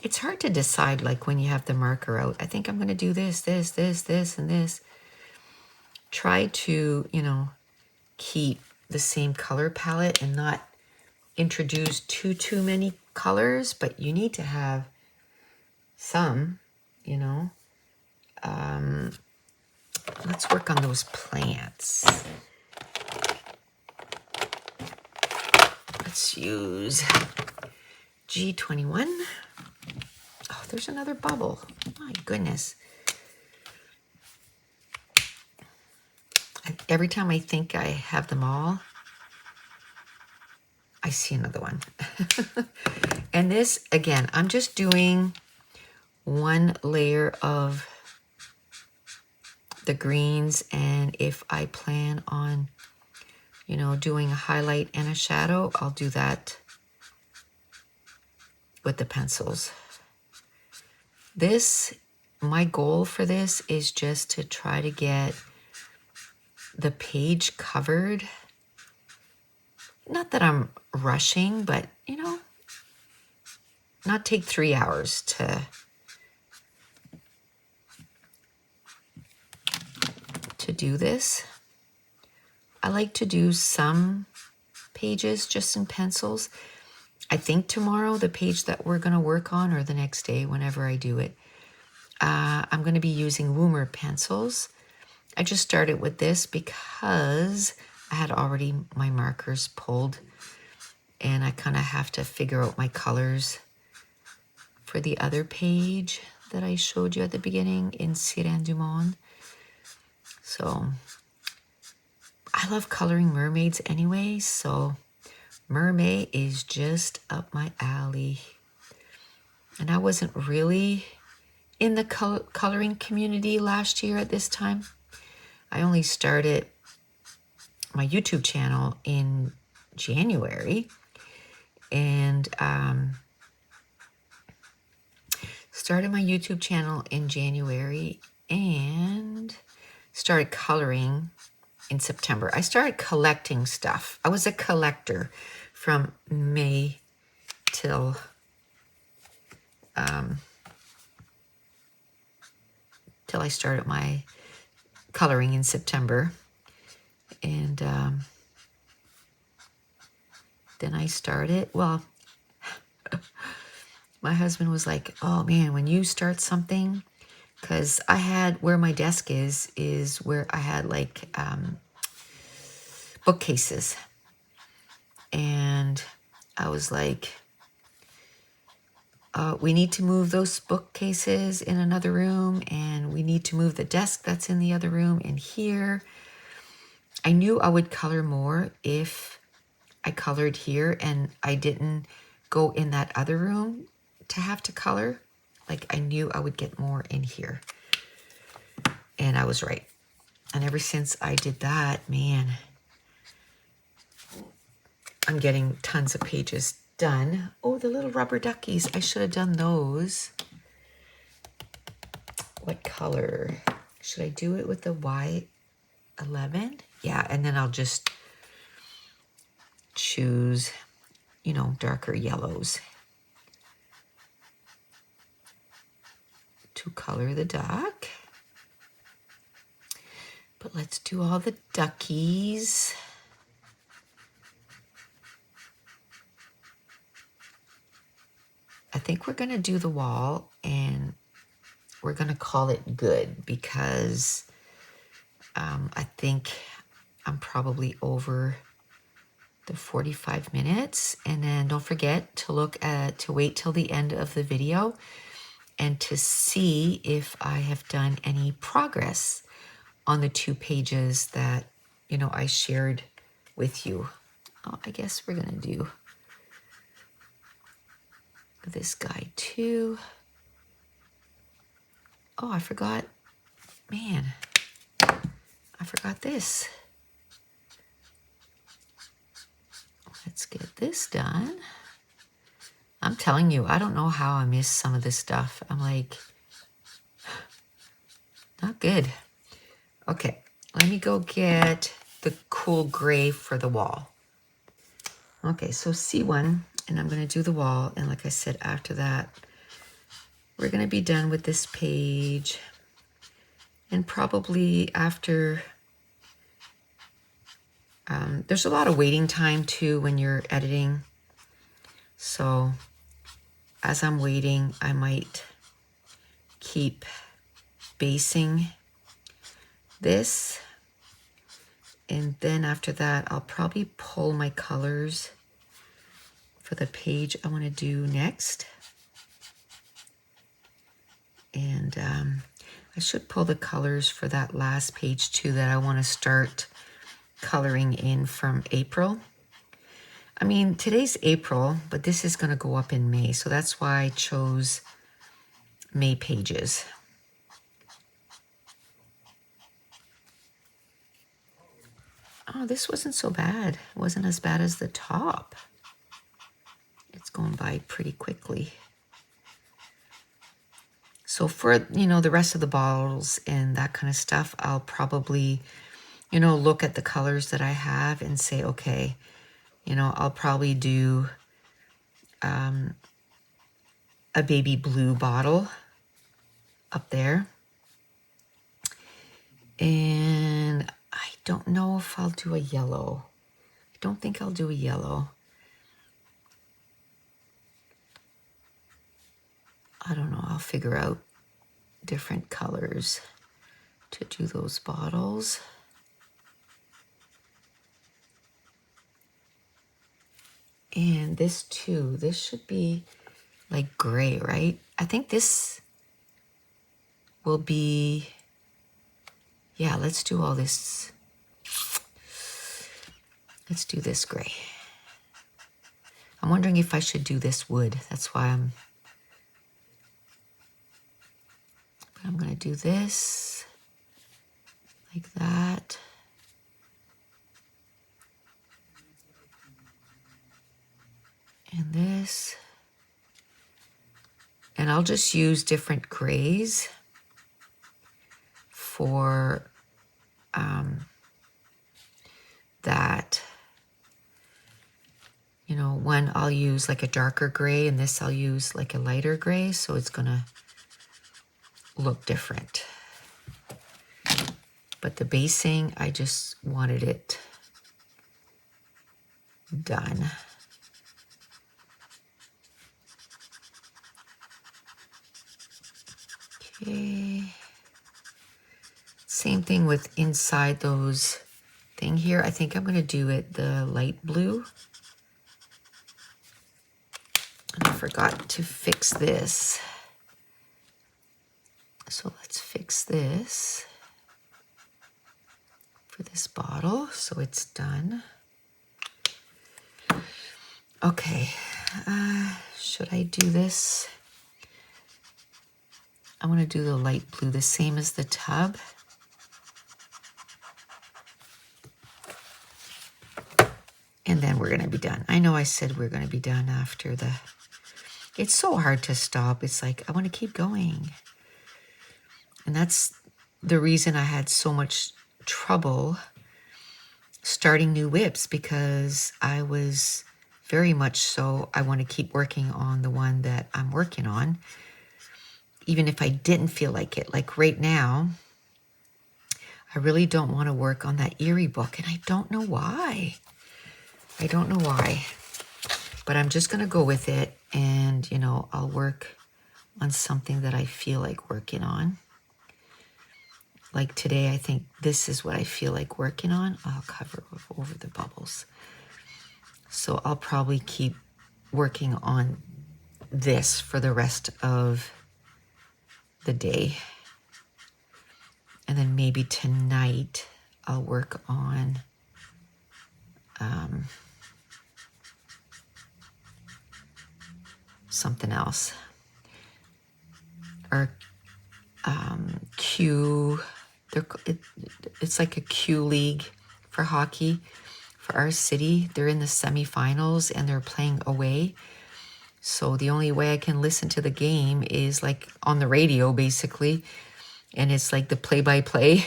It's hard to decide, like, when you have the marker out. I think I'm going to do this, this, this, this, and this. Try to, you know, keep the same color palette and not introduce too many colors, but you need to have some, you know. Let's work on those plants. Let's use G21. Oh, there's another bubble. My goodness. Every time I think I have them all, I see another one. And this, again, I'm just doing one layer of the greens, and if I plan on, you know, doing a highlight and a shadow, I'll do that with the pencils. This, my goal for this is just to try to get the page covered. Not that I'm rushing, but, you know, not take 3 hours to do this. I like to do some pages just in pencils. I think tomorrow, the page that we're going to work on, or the next day, whenever I do it, I'm going to be using Woomer pencils. I just started with this because I had already my markers pulled, and I kind of have to figure out my colors for the other page that I showed you at the beginning in Siren du Monde. So I love coloring mermaids anyway, so mermaid is just up my alley. And I wasn't really in the coloring community last year at this time. I only started my YouTube channel in January, and started my YouTube channel in January and started coloring in September. I started collecting stuff. I was a collector from May till I started my coloring in September. And then I started, well, my husband was like, oh man, when you start something, because I had, where my desk is where I had like bookcases. And I was like, we need to move those bookcases in another room, and we need to move the desk that's in the other room in here. I knew I would color more if I colored here and I didn't go in that other room to have to color. Like, I knew I would get more in here. And I was right. And ever since I did that, man, I'm getting tons of pages done. Oh, the little rubber duckies. I should have done those. What color? Should I do it with the Y11? Yeah, and then I'll just choose, you know, darker yellows to color the duck. But let's do all the duckies. I think we're going to do the wall and we're going to call it good because I think I'm probably over the 45 minutes. And then don't forget to wait till the end of the video and to see if I have done any progress on the 2 pages that, you know, I shared with you. Oh, I guess we're going to do this guy too. Oh, I forgot. Man, I forgot this. Let's get this done. I'm telling you, I don't know how I missed some of this stuff. I'm like, not good. Okay, let me go get the cool gray for the wall. Okay, so C1, and I'm going to do the wall. And like I said, after that, we're going to be done with this page. And probably after, there's a lot of waiting time too when you're editing. So as I'm waiting, I might keep basing this. And then after that, I'll probably pull my colors for the page I want to do next. And I should pull the colors for that last page too that I want to start coloring in from April. I mean, today's April, but this is going to go up in May. So that's why I chose May pages. Oh, this wasn't so bad. It wasn't as bad as the top. It's going by pretty quickly. So for, you know, the rest of the bottles and that kind of stuff, I'll probably, you know, look at the colors that I have and say, okay, you know, I'll probably do a baby blue bottle up there. And I don't know if I'll do a yellow. I don't think I'll do a yellow. I don't know. I'll figure out different colors to do those bottles. And this too, this should be like gray, right? I think this will be, yeah, let's do all this. Let's do this gray. I'm wondering if I should do this wood. That's why I'm going to do this like that. And this. And I'll just use different grays for that. You know, one I'll use like a darker gray and this I'll use like a lighter gray. So it's going to look different. But the basing, I just wanted it done. Okay. Same thing with inside those thing here. I think I'm going to do it the light blue. And I forgot to fix this. So let's fix this for this bottle. So it's done. Okay. Should I do this? I want to do the light blue, the same as the tub. we're going to be done. I know I said we're going to be done after the... It's so hard to stop. It's like, I want to keep going. And that's the reason I had so much trouble starting new WIPs, because I was very much so, I want to keep working on the one that I'm working on, even if I didn't feel like it. Like right now, I really don't want to work on that Erie book, and I don't know why. I don't know why, but I'm just going to go with it, and, you know, I'll work on something that I feel like working on. Like today, I think this is what I feel like working on. I'll cover over the bubbles. So I'll probably keep working on this for the rest of the day. And then maybe tonight I'll work on something else. Our Q, it's like a Q league for hockey for our city. They're in the semifinals and they're playing away. So the only way I can listen to the game is like on the radio, basically. And it's like the play-by-play.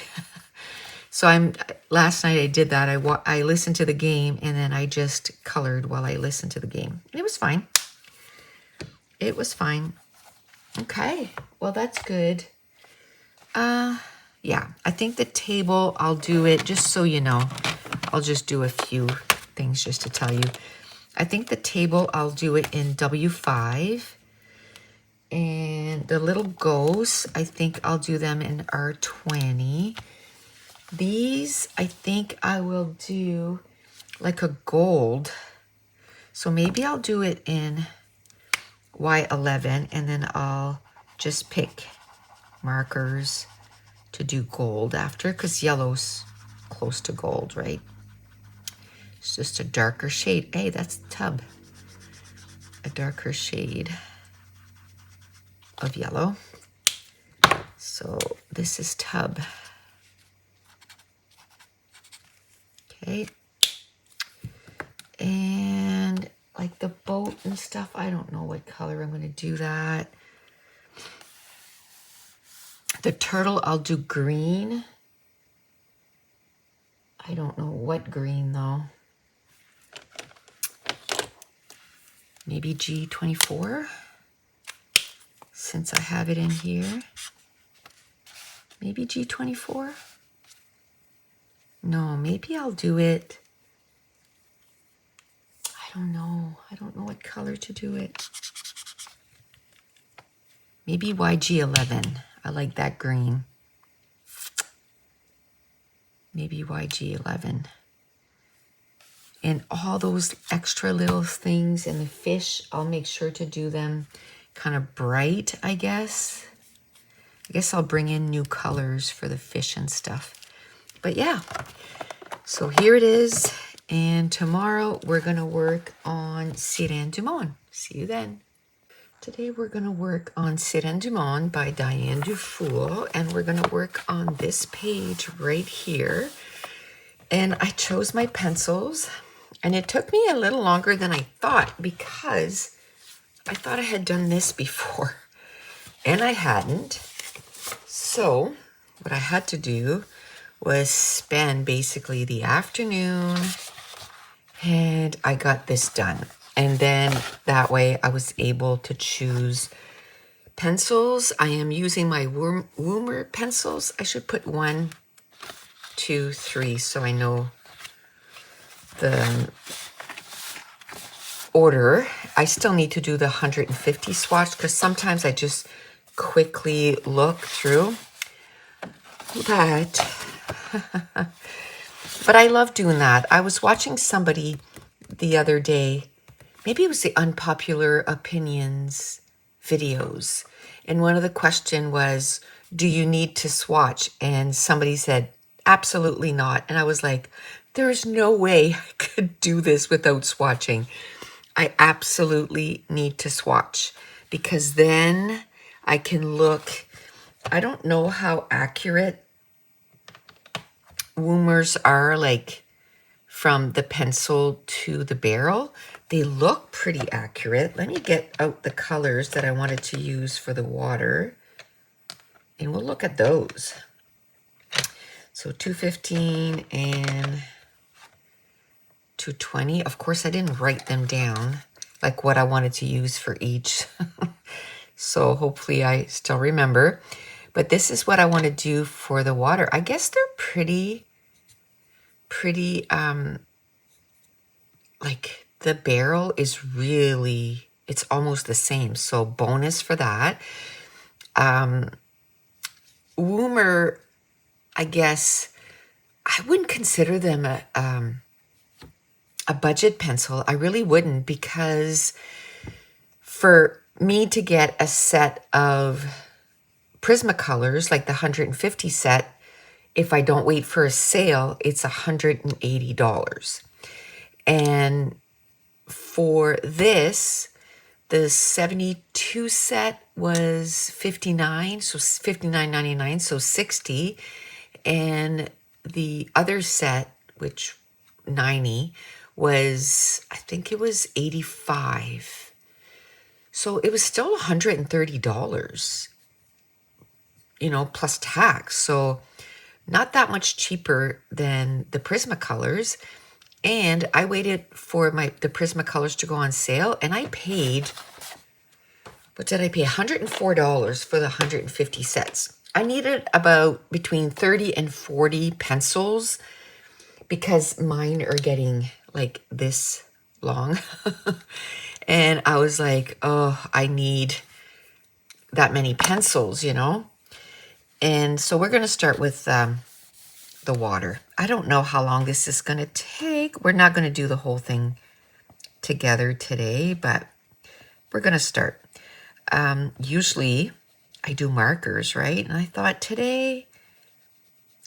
So last night I did that. I listened to the game and then I just colored while I listened to the game. It was fine. It was fine. Okay, well that's good. Yeah, I think the table, I'll do it, just so you know. I'll just do a few things just to tell you. I think the table, I'll do it in W5. And the little ghosts, I think I'll do them in R20. These, I think I will do like a gold. So maybe I'll do it in Y11, and then I'll just pick markers to do gold after, because yellow's close to gold, right? It's just a darker shade. Hey, that's tub. A darker shade of yellow. So this is tub. Okay. And like the boat and stuff, I don't know what color I'm going to do that. The turtle, I'll do green. I don't know what green though. Maybe G24, since I have it in here. Maybe G24. No, maybe I'll do it. I don't know. I don't know what color to do it. Maybe YG11. I like that green. Maybe YG11. And all those extra little things and the fish, I'll make sure to do them kind of bright, I guess. I guess I'll bring in new colors for the fish and stuff. But yeah, so here it is. And tomorrow we're going to work on Siren du Monde. See you then. Today we're going to work on Siren du Monde by Diane Dufour. And we're going to work on this page right here. And I chose my pencils. And it took me a little longer than I thought, because I thought I had done this before. And I hadn't. So what I had to do was spend basically the afternoon, and I got this done. And then that way I was able to choose pencils. I am using my Woomer pencils. I should put 1, 2, 3 so I know the order. I still need to do the 150 swatch, because sometimes I just quickly look through. But I love doing that. I was watching somebody the other day, maybe it was the unpopular opinions videos, and one of the question was, do you need to swatch? And somebody said, absolutely not. And I was like, there is no way I could do this without swatching. I absolutely need to swatch, because then I can look. I don't know how accurate Woomers are, like from the pencil to the barrel. They look pretty accurate. Let me get out the colors that I wanted to use for the water, and we'll look at those. So 215 and 220. Of course, I didn't write them down, like what I wanted to use for each. So hopefully I still remember. But this is what I want to do for the water. I guess they're pretty, like the barrel is really, it's almost the same. So bonus for that. Woomer, I guess, I wouldn't consider them a budget pencil. I really wouldn't, because for me to get a set of Prismacolors, like the 150 set, if I don't wait for a sale, it's $180. And for this, the 72 set was 59, so $59.99, so 60. And the other set, which 90, was, I think it was 85. So it was still $130, you know, plus tax. So not that much cheaper than the Prismacolors. And I waited for the Prismacolors to go on sale, and I paid, what did I pay? $104 for the 150 sets. I needed about between 30 and 40 pencils because mine are getting like this long. And I was like, oh, I need that many pencils, you know? And so we're going to start with the water. I don't know how long this is going to take. We're not going to do the whole thing together today, but we're going to start. Usually I do markers, right? And I thought today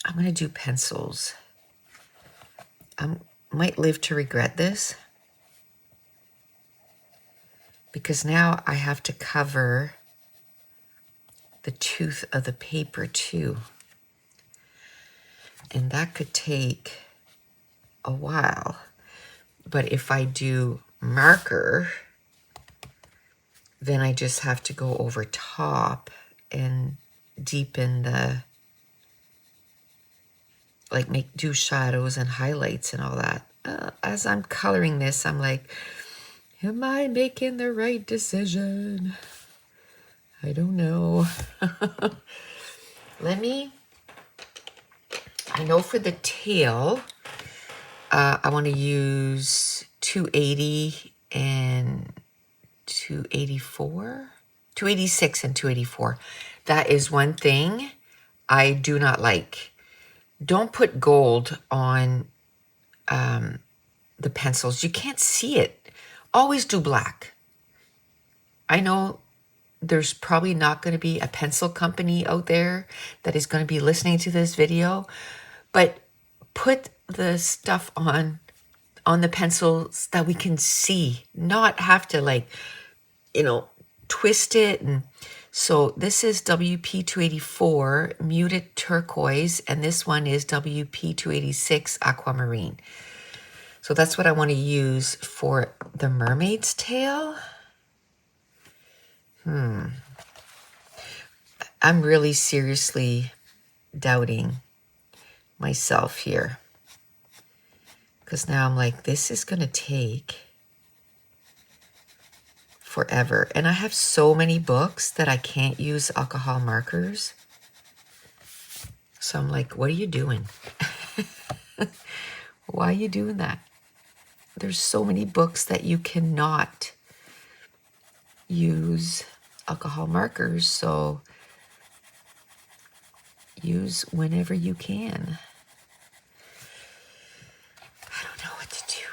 I'm going to do pencils. I might live to regret this, because now I have to cover the tooth of the paper too. And that could take a while. But if I do marker, then I just have to go over top and deepen the, like do shadows and highlights and all that. As I'm coloring this, I'm like, am I making the right decision? I don't know. I know for the tail, I want to use 280 and 284, 286 and 284. That is one thing I do not like. Don't put gold on the pencils. You can't see it. Always do black. I know there's probably not going to be a pencil company out there that is going to be listening to this video, but put the stuff on the pencils that we can see, not have to, like, you know, twist it. And so this is WP 284 muted turquoise, and this one is WP 286 aquamarine. So that's what I want to use for the mermaid's tail. I'm really seriously doubting myself here, because now I'm like, this is going to take forever. And I have so many books that I can't use alcohol markers. So I'm like, what are you doing? Why are you doing that? There's so many books that you cannot use alcohol markers, so use whenever you can. I don't know what to do.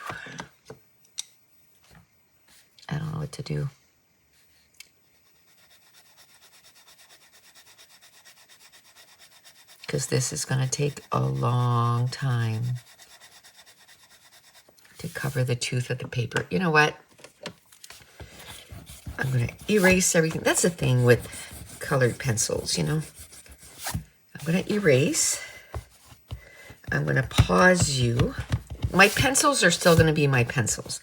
I don't know what to do. Because this is going to take a long time to cover the tooth of the paper. You know what? I'm going to erase everything. That's the thing with colored pencils, you know. I'm going to erase. I'm going to pause you my pencils are still going to be my pencils.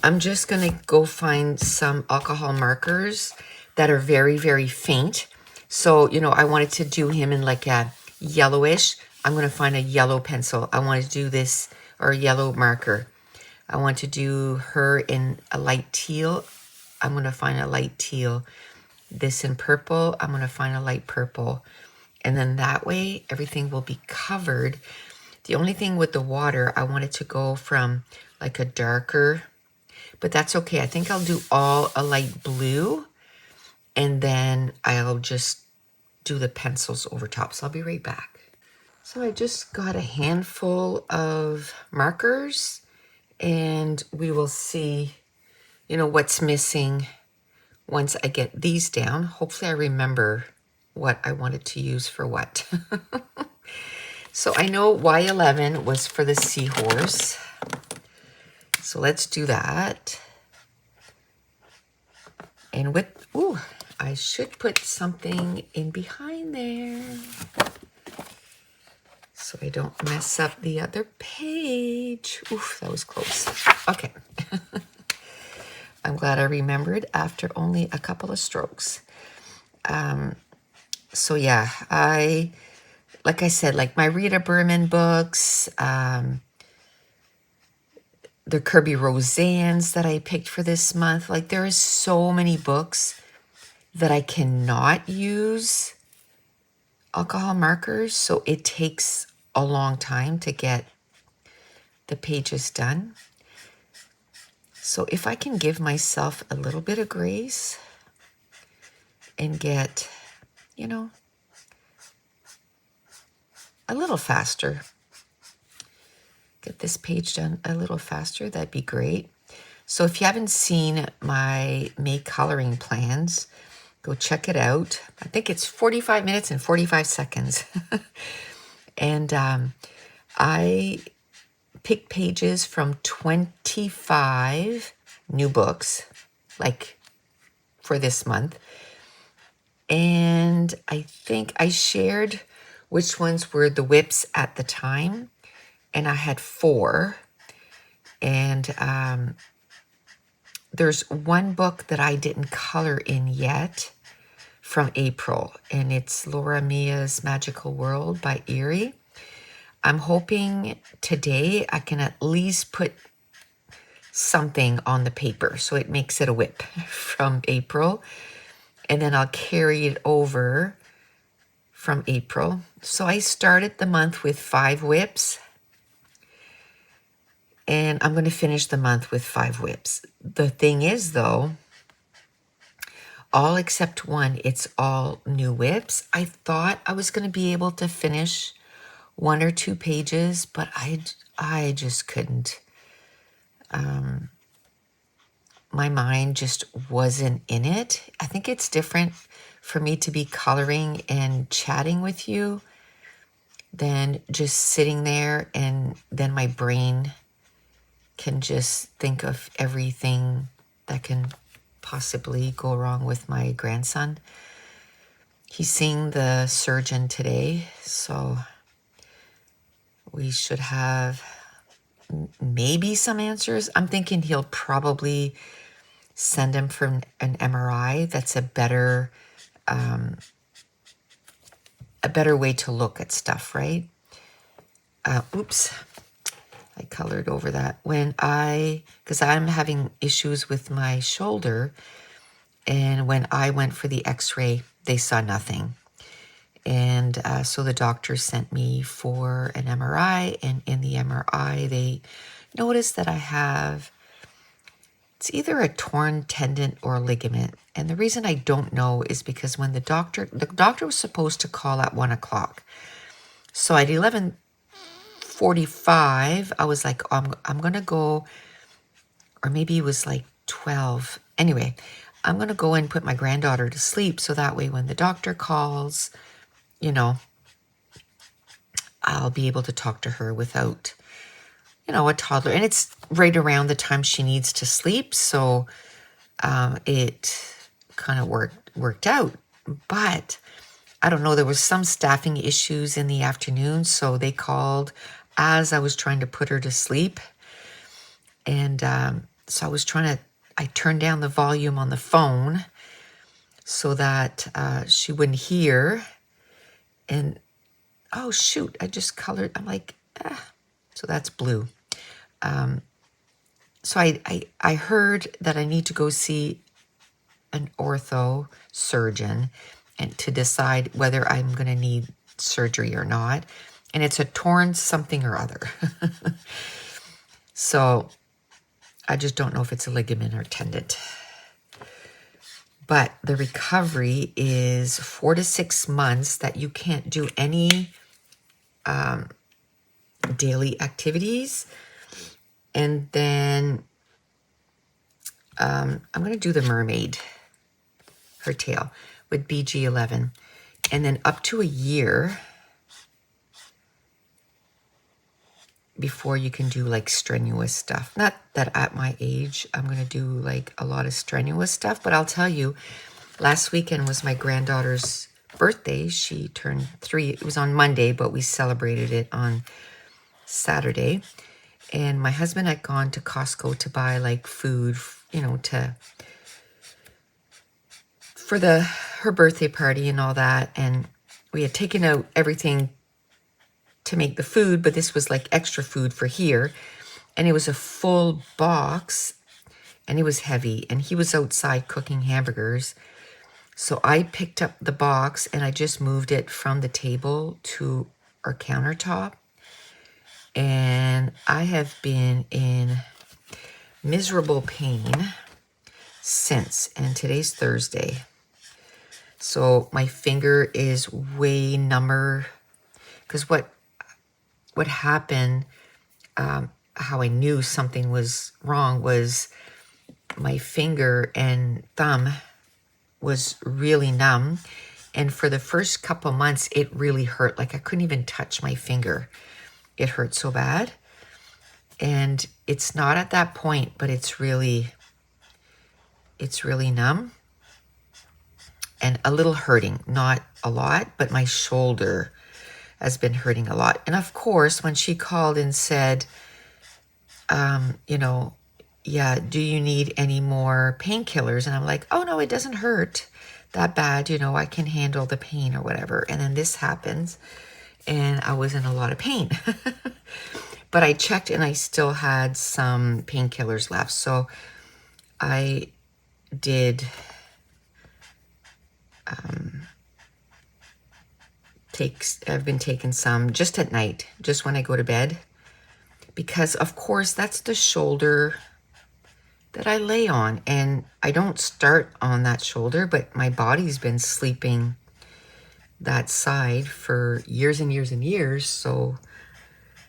I'm just going to go find some alcohol markers that are very, very faint. So, you know, I wanted to do him in like a yellowish. I'm going to find a yellow pencil. I want to do this, or a yellow marker. I want to do her in a light teal. I'm going to find a light teal. This in purple. I'm going to find a light purple. And then that way, everything will be covered. The only thing with the water, I want it to go from like a darker, but that's okay. I think I'll do all a light blue, and then I'll just do the pencils over top. So I'll be right back. So I just got a handful of markers, and we will see, you know, what's missing once I get these down. Hopefully I remember what I wanted to use for what. So I know Y11 was for the seahorse. So let's do that. And with, ooh, I should put something in behind there so I don't mess up the other page. Oof, that was close. Okay. I'm glad I remembered after only a couple of strokes. So yeah, like I said, like my Rita Berman books, the Kirby Roseannes that I picked for this month. Like there is so many books that I cannot use alcohol markers. So it takes a long time to get the pages done. So if I can give myself a little bit of grace and get, you know, a little faster, get this page done a little faster, that'd be great. So if you haven't seen my May coloring plans, go check it out. I think it's 45 minutes and 45 seconds. And I picked pages from 25 new books, like for this month. And I think I shared which ones were the WIPs at the time. And I had 4. And there's one book that I didn't color in yet from April, and it's Laura Mia's Magical World by Erie. I'm hoping today I can at least put something on the paper so it makes it a WIP from April, and then I'll carry it over from April. So I started the month with 5 WIPs, and I'm going to finish the month with 5 WIPs. The thing is, though, all except one, it's all new WIPs. I thought I was going to be able to finish 1 or 2 pages, but I just couldn't. My mind just wasn't in it. I think it's different for me to be coloring and chatting with you than just sitting there, and then my brain can just think of everything that can possibly go wrong with my grandson. He's seeing the surgeon today, so we should have maybe some answers. I'm thinking he'll probably send him for an MRI. That's a better way to look at stuff, right? Oops, I colored over that. Because I'm having issues with my shoulder, and when I went for the x-ray, they saw nothing. And so the doctor sent me for an MRI, and in the MRI, they noticed that I have, it's either a torn tendon or ligament. And the reason I don't know is because when the doctor was supposed to call at 1 o'clock. So at 11:45, I was like, oh, I'm going to go, or maybe it was like 12. Anyway, I'm going to go and put my granddaughter to sleep, so that way when the doctor calls, you know, I'll be able to talk to her without, you know, a toddler. And it's right around the time she needs to sleep, so it kind of worked out. But I don't know, there was some staffing issues in the afternoon, so they called as I was trying to put her to sleep. And so I turned down the volume on the phone so that she wouldn't hear. And oh shoot, I just colored, I'm like, so that's blue. So I heard that I need to go see an ortho surgeon and to decide whether I'm going to need surgery or not. And it's a torn something or other. So I just don't know if it's a ligament or tendon. But the recovery is 4 to 6 months that you can't do any daily activities. And then I'm going to do the mermaid, her tail, with BG11. And then up to a year before you can do like strenuous stuff. Not that at my age I'm going to do like a lot of strenuous stuff, but I'll tell you, last weekend was my granddaughter's birthday. She turned 3. It was on Monday, but we celebrated it on Saturday. And my husband had gone to Costco to buy like food, you know, for her birthday party and all that. And we had taken out everything to make the food, but this was like extra food for here. And it was a full box and it was heavy. And he was outside cooking hamburgers. So I picked up the box and I just moved it from the table to our countertop. And I have been in miserable pain since. And today's Thursday. So my finger is way number. Because what happened, how I knew something was wrong was my finger and thumb was really numb. And for the first couple months, it really hurt. Like I couldn't even touch my finger. It hurt so bad. And it's not at that point, but it's really numb and a little hurting. Not a lot, but my shoulder has been hurting a lot. And of course, when she called and said, you know, yeah, do you need any more painkillers? And I'm like, oh no, it doesn't hurt that bad. You know, I can handle the pain or whatever. And then this happens and I was in a lot of pain. But I checked and I still had some painkillers left. So I did I've been taking some just at night, just when I go to bed. Because of course that's the shoulder that I lay on. And I don't start on that shoulder, but my body's been sleeping that side for years and years and years. So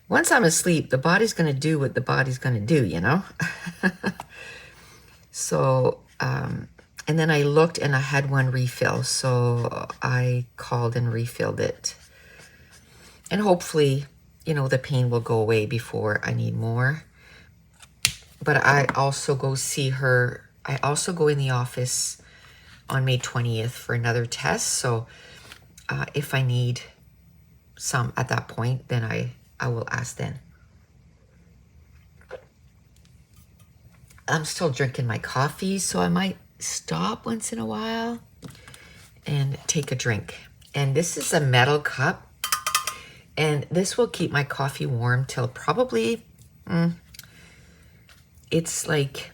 once I'm asleep, the body's going to do what the body's going to do, you know? So, and then I looked and I had one refill. So I called and refilled it. And hopefully, you know, the pain will go away before I need more. But I also go see her. I also go in the office on May 20th for another test. So if I need some at that point, then I will ask then. I'm still drinking my coffee, so I might stop once in a while and take a drink. And this is a metal cup. And this will keep my coffee warm till probably, it's like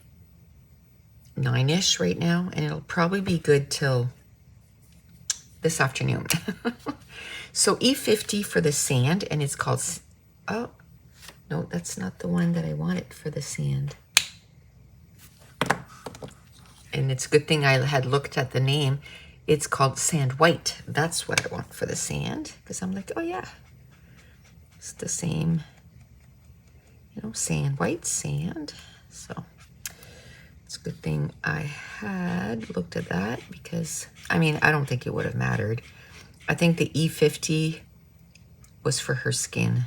9-ish right now. And it'll probably be good till this afternoon. So E50 for the sand. And it's called, oh, no, that's not the one that I wanted for the sand. And it's a good thing I had looked at the name. It's called Sand White. That's what I want for the sand. Because I'm like, oh yeah. It's the same, you know, sand, white sand. So it's a good thing I had looked at that because, I mean, I don't think it would have mattered. I think the E50 was for her skin.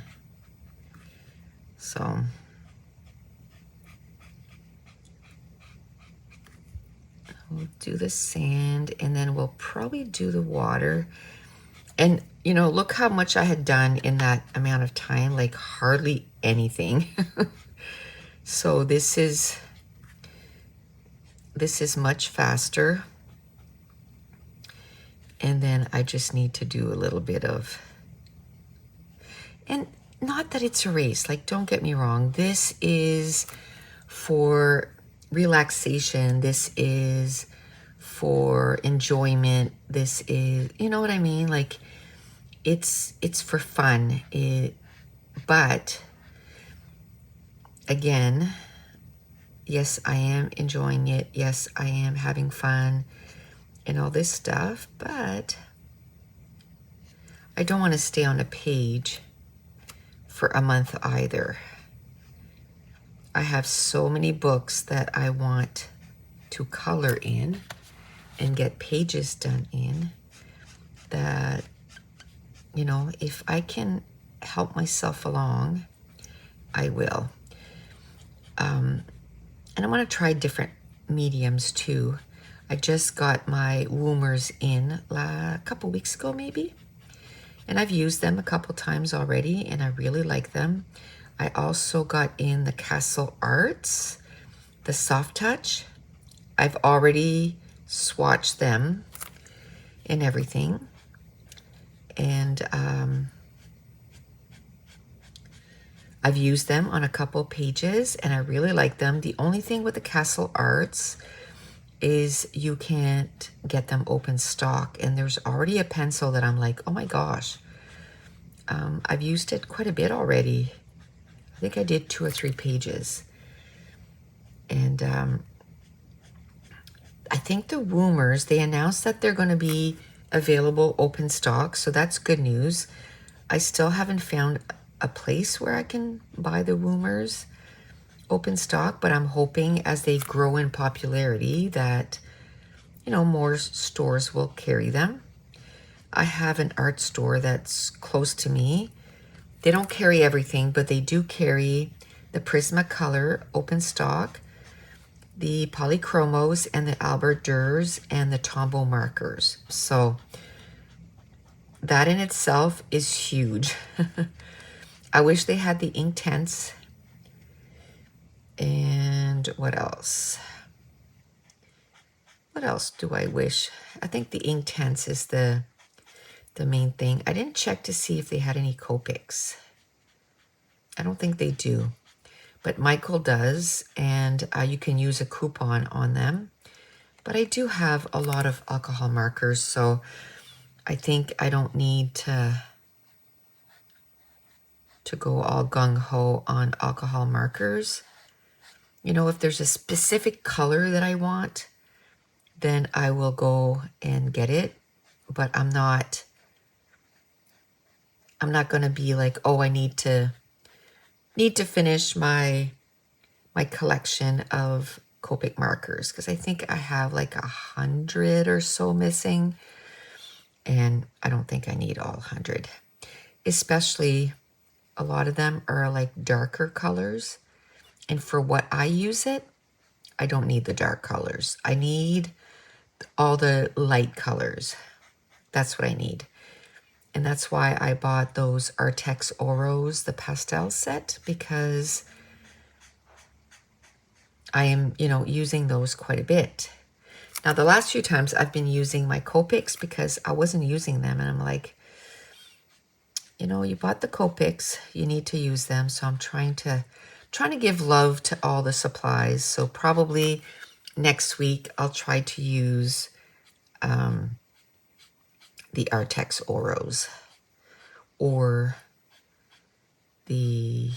So we'll do the sand and then we'll probably do the water. And, you know, look how much I had done in that amount of time, like hardly anything. So this is much faster. And then I just need to do a little bit of, and not that it's a race, like don't get me wrong. This is for relaxation. This is for enjoyment. This is, you know what I mean? Like it's for fun. But again, yes, I am enjoying it. Yes, I am having fun and all this stuff, but I don't want to stay on a page for a month either. I have so many books that I want to color in and get pages done in that, you know, if I can help myself along, I will. And I want to try different mediums too. I just got my Woomers in a couple weeks ago maybe, and I've used them a couple times already and I really like them. I also got in the Castle Arts, the Soft Touch. I've already swatched them and everything, and I've used them on a couple pages and I really like them. The only thing with the Castle Arts is you can't get them open stock, and there's already a pencil that I'm like, oh my gosh, I've used it quite a bit already. I think I did 2 or 3 pages, and I think the Woomers, they announced that they're going to be available open stock, so that's good news. I still haven't found a place where I can buy the Woomers open stock, but I'm hoping as they grow in popularity that, you know, more stores will carry them. I have an art store that's close to me. They don't carry everything, but they do carry the Prismacolor open stock, the Polychromos and the Albert Durs and the Tombow markers. So that in itself is huge. I wish they had the Inktense. And what else? What else do I wish? I think the Inktense is the main thing. I didn't check to see if they had any Copics. I don't think they do, but Michael does, and you can use a coupon on them. But I do have a lot of alcohol markers, so I think I don't need to go all gung-ho on alcohol markers. You know, if there's a specific color that I want, then I will go and get it. But I'm not going to be like, oh, I need to finish my collection of Copic markers, because I think I have like 100 or so missing, and I don't think I need all 100. Especially a lot of them are like darker colors, and for what I use it, I don't need the dark colors. I need all the light colors. That's what I need. And that's why I bought those Artex Oros, the pastel set, because I am, you know, using those quite a bit. Now, the last few times I've been using my Copics because I wasn't using them, and I'm like, you know, you bought the Copics, you need to use them. So I'm trying to give love to all the supplies. So probably next week I'll try to use the Artex Oros or the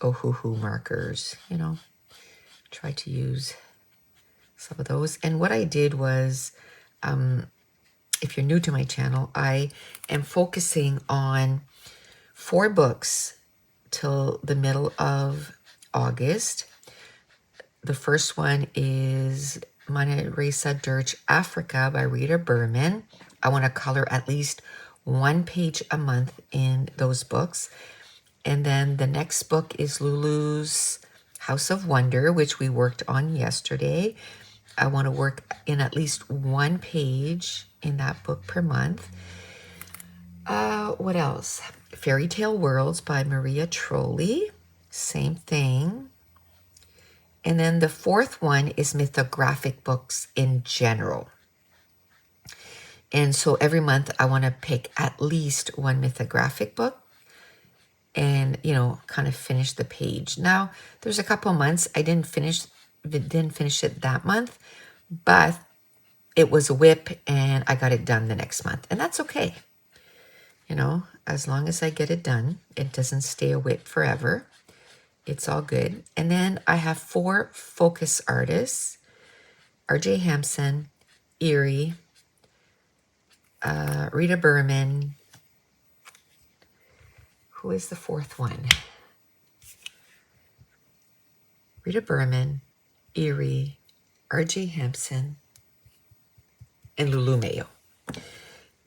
Ohuhu markers, you know, try to use some of those. And what I did was, if you're new to my channel, I am focusing on 4 books till the middle of August. The first one is Mana Reza Dirge Africa by Rita Berman. I want to color at least 1 page a month in those books. And then the next book is Lulu's House of Wonder, which we worked on yesterday. I want to work in at least 1 page in that book per month. What else? Fairy Tale Worlds by Maria Trolley. Same thing. And then the fourth one is mythographic books in general. And so every month I want to pick at least one mythographic book and, you know, kind of finish the page. Now, there's a couple months I didn't finish it that month, but it was a WIP and I got it done the next month. And that's okay. You know, as long as I get it done, it doesn't stay a WIP forever. It's all good. And then I have 4 focus artists: R.J. Hampson, Erie, Rita Berman. Who is the 4th one? Rita Berman, Erie, R.J. Hampson, and Lulu Mayo.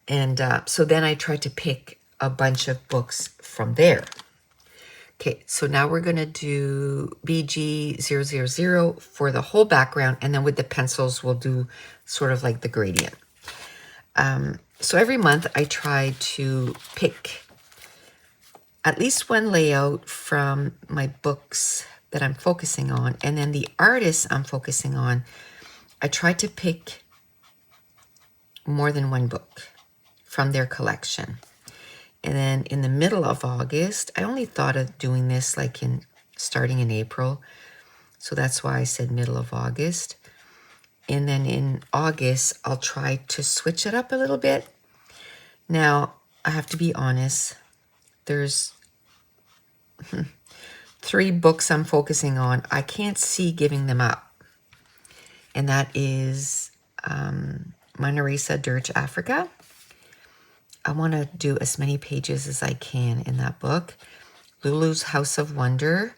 And so then I tried to pick a bunch of books from there. Okay, so now we're going to do BG000 for the whole background, and then with the pencils, we'll do sort of like the gradient. So every month I try to pick at least one layout from my books that I'm focusing on, and then the artists I'm focusing on, I try to pick more than one book from their collection. And then in the middle of August, I only thought of doing this like starting in April. So that's why I said middle of August. And then in August, I'll try to switch it up a little bit. Now, I have to be honest, there's 3 books I'm focusing on. I can't see giving them up. And that is Manaresa Dirge Africa. I want to do as many pages as I can in that book. Lulu's House of Wonder.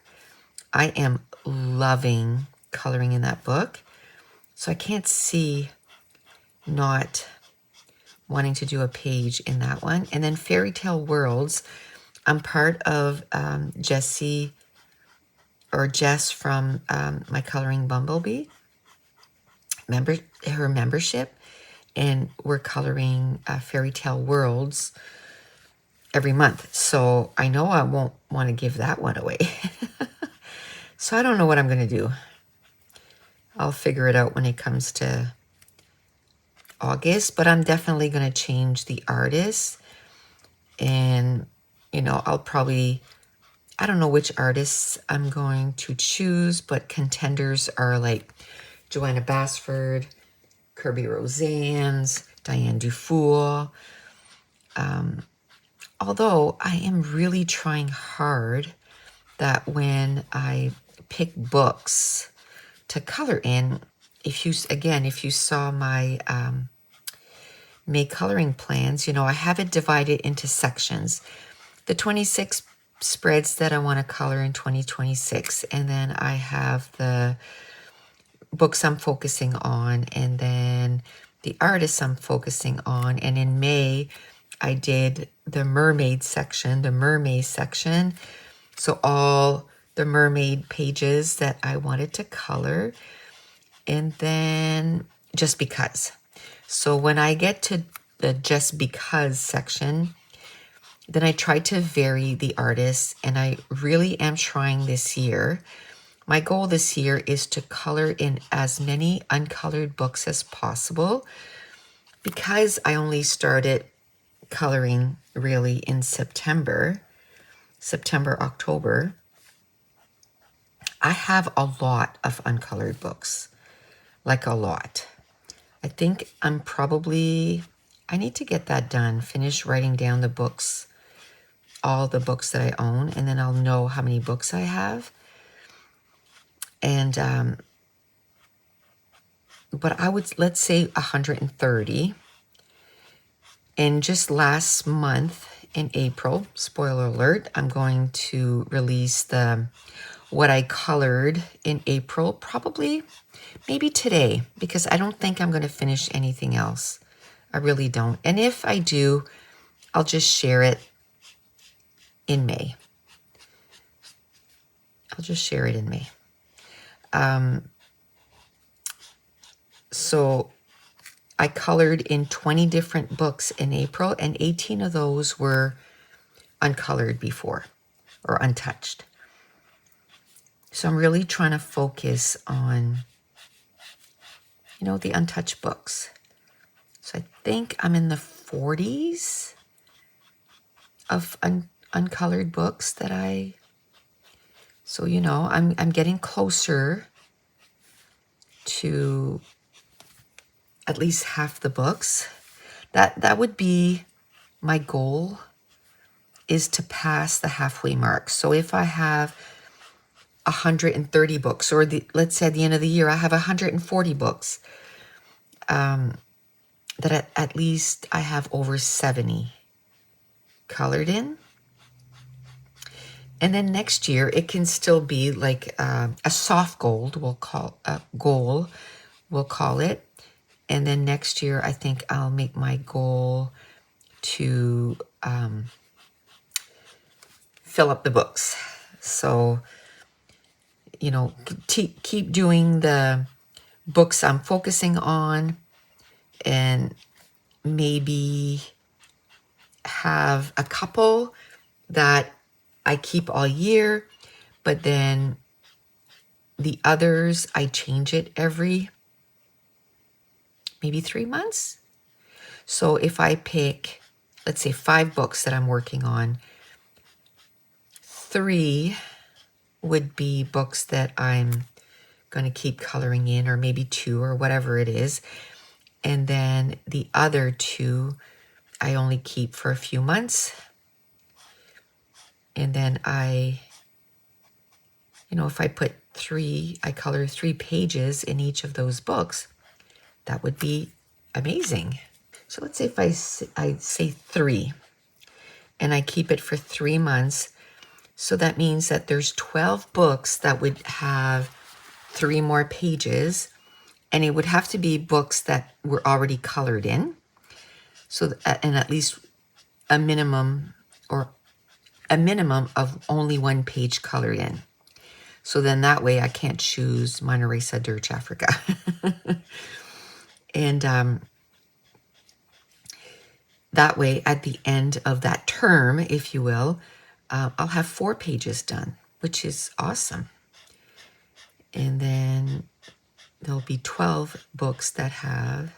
I am loving coloring in that book. So I can't see not wanting to do a page in that one. And then Fairy Tale Worlds. I'm part of Jess from My Coloring Bumblebee, her membership. And we're coloring Fairy Tale Worlds every month. So I know I won't want to give that one away. So I don't know what I'm going to do. I'll figure it out when it comes to August, but I'm definitely going to change the artist. And, you know, I don't know which artists I'm going to choose, but contenders are like Joanna Basford, Kirby Rosannes, Diane Dufour. Although I am really trying hard that when I pick books to color in, if you saw my May coloring plans, you know, I have it divided into sections. The 26 spreads that I want to color in 2026, and then I have the books I'm focusing on, and then the artists I'm focusing on. And in May, I did the mermaid section, So all the mermaid pages that I wanted to color. And then just because. So when I get to the just because section, then I try to vary the artists, and I really am trying this year. My goal this year is to color in as many uncolored books as possible, because I only started coloring really in September, October. I have a lot of uncolored books, like a lot. I think I need to get that done, finish writing down the books, all the books that I own, and then I'll know how many books I have. And, but let's say 130. And just last month in April, spoiler alert, I'm going to release what I colored in April, probably maybe today, because I don't think I'm going to finish anything else. I really don't. And if I do, I'll just share it in May. So I colored in 20 different books in April, and 18 of those were uncolored before or untouched. So I'm really trying to focus on, the untouched books. So I think I'm in the 40s of uncolored books that so I'm getting closer to at least half the books. That would be my goal, is to pass the halfway mark. So if I have 130 books, or let's say at the end of the year I have 140 books, that at least I have over 70 colored in. And then next year it can still be like a soft gold, we'll call it. And then next year I think I'll make my goal to fill up the books. So, keep doing the books I'm focusing on, and maybe have a couple that I keep all year, but then the others I change it every maybe 3 months. So if I pick, let's say 5 books that I'm working on, 3 would be books that I'm going to keep coloring in, or maybe 2 or whatever it is. And then the other 2 I only keep for a few months. And then if I put 3, I color 3 pages in each of those books, that would be amazing. So let's say if I say 3 and I keep it for 3 months. So that means that there's 12 books that would have 3 more pages, and it would have to be books that were already colored in. So, and at least a minimum of only 1 page colored in. So then that way I can't choose Mana Risa Dirge Africa. And that way at the end of that term, if you will, I'll have 4 pages done, which is awesome. And then there'll be 12 books that have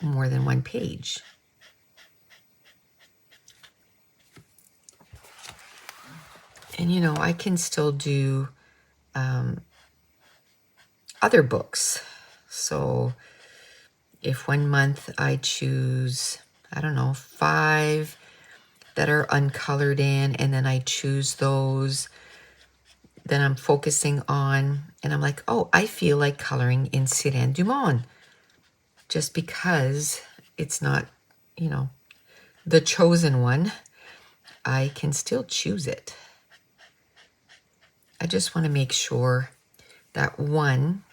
more than 1 page. And I can still do other books. So if one month I choose, I don't know, 5 that are uncolored in, and then I choose those, then I'm focusing on, and I'm like, oh, I feel like coloring in Cyrane Dumont, just because it's not, the chosen one, I can still choose it. I just want to make sure that one,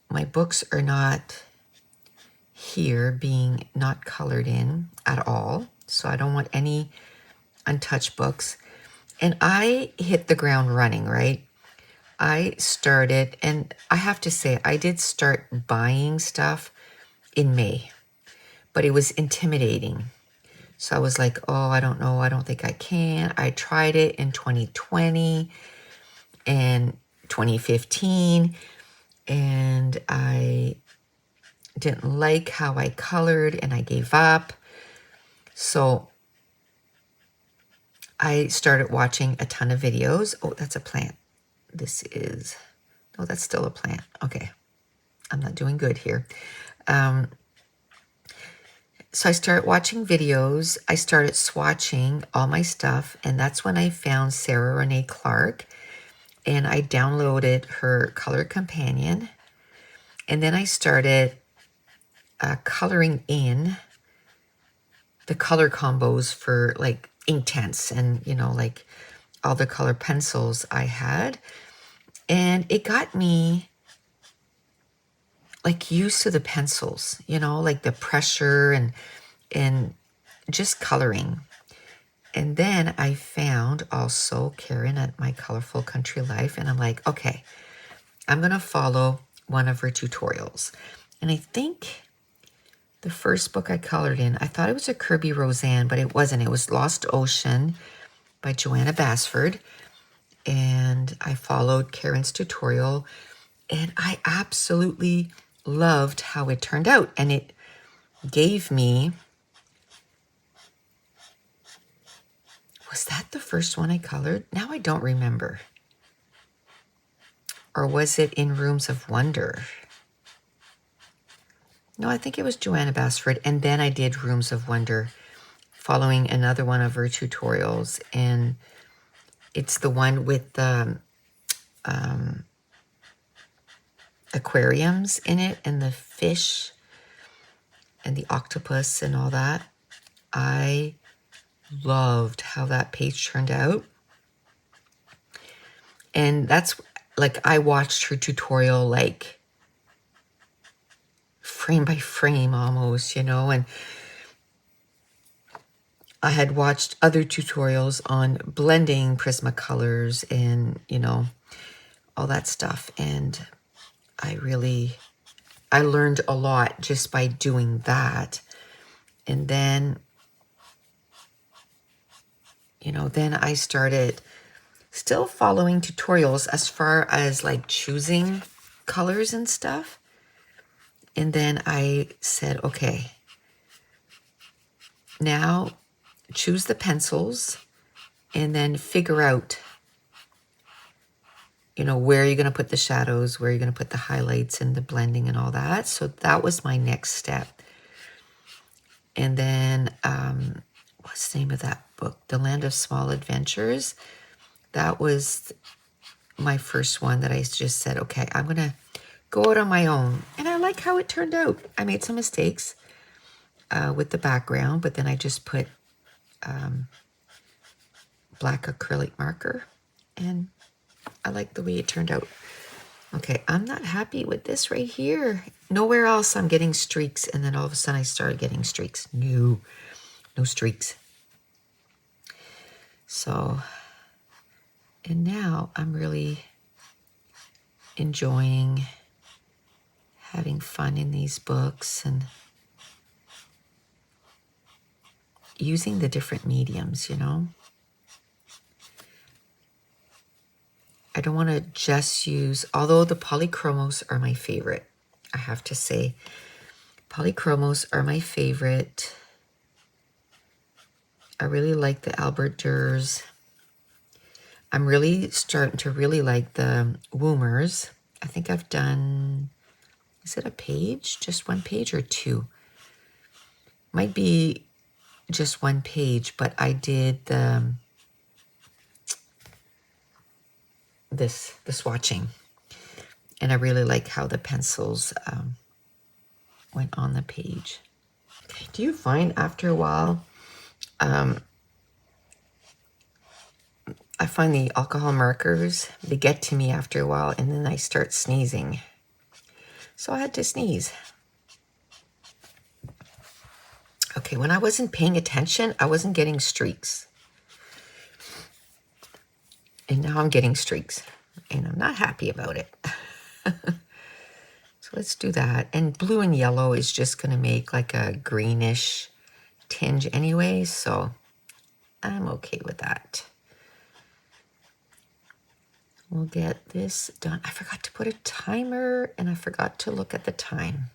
my books are not here being not colored in at all. So I don't want any untouched books. And I hit the ground running, right? I started, and I have to say, I did start buying stuff in May, but it was intimidating. So I was like, oh, I don't know. I don't think I can. I tried it in 2020 and 2015, and I didn't like how I colored, and I gave up. So I started watching a ton of videos. Oh, that's a plant. No, that's still a plant. Okay. I'm not doing good here. So I started watching videos. I started swatching all my stuff, and that's when I found Sarah Renee Clark, and I downloaded her Color Companion, and then I started coloring in the color combos for like Inktense and, like all the color pencils I had. And it got me like used to the pencils, like the pressure and just coloring. And then I found also Karen at My Colorful Country Life, and I'm like, okay, I'm going to follow one of her tutorials. And I think the first book I colored in, I thought it was a Kirby Roseanne, but it wasn't. It was Lost Ocean by Joanna Basford. And I followed Karen's tutorial, and I absolutely loved how it turned out. And it gave me, was that the first one I colored? Now I don't remember. Or was it in Rooms of Wonder? No, I think it was Joanna Basford. And then I did Rooms of Wonder following another one of her tutorials. And it's the one with the aquariums in it and the fish and the octopus and all that. I loved how that page turned out. And that's like, I watched her tutorial like frame by frame almost, you know, and I had watched other tutorials on blending Prismacolors and, you know, all that stuff. And I learned a lot just by doing that. And then, you know, then I started still following tutorials as far as like choosing colors and stuff. And then I said, okay, now choose the pencils and then figure out, you know, where you're going to put the shadows, where you're going to put the highlights and the blending and all that. So that was my next step. And then, what's the name of that book? The Land of Small Adventures. That was my first one that I just said, okay, I'm going to go out on my own. And I like how it turned out. I made some mistakes with the background, but then I just put black acrylic marker, and I like the way it turned out. Okay, I'm not happy with this right here. Nowhere else I'm getting streaks, and then all of a sudden I started getting streaks. No streaks. So, and now I'm really enjoying having fun in these books and using the different mediums, you know. I don't want to just use, although the polychromos are my favorite, I have to say. Polychromos are my favorite. I really like the Albert Durs. I'm really starting to really like the Woomers. I think I've done, is it a page? Just one page or two? Might be just one page, but I did the the swatching. And I really like how the pencils went on the page. Okay. Do you find after a while, I find the alcohol markers, they get to me after a while, and then I start sneezing. So I had to sneeze. Okay, when I wasn't paying attention, I wasn't getting streaks. And now I'm getting streaks, and I'm not happy about it. So let's do that. And blue and yellow is just going to make like a greenish tinge anyway, so I'm okay with that. We'll get this done. I forgot to put a timer, and I forgot to look at the time.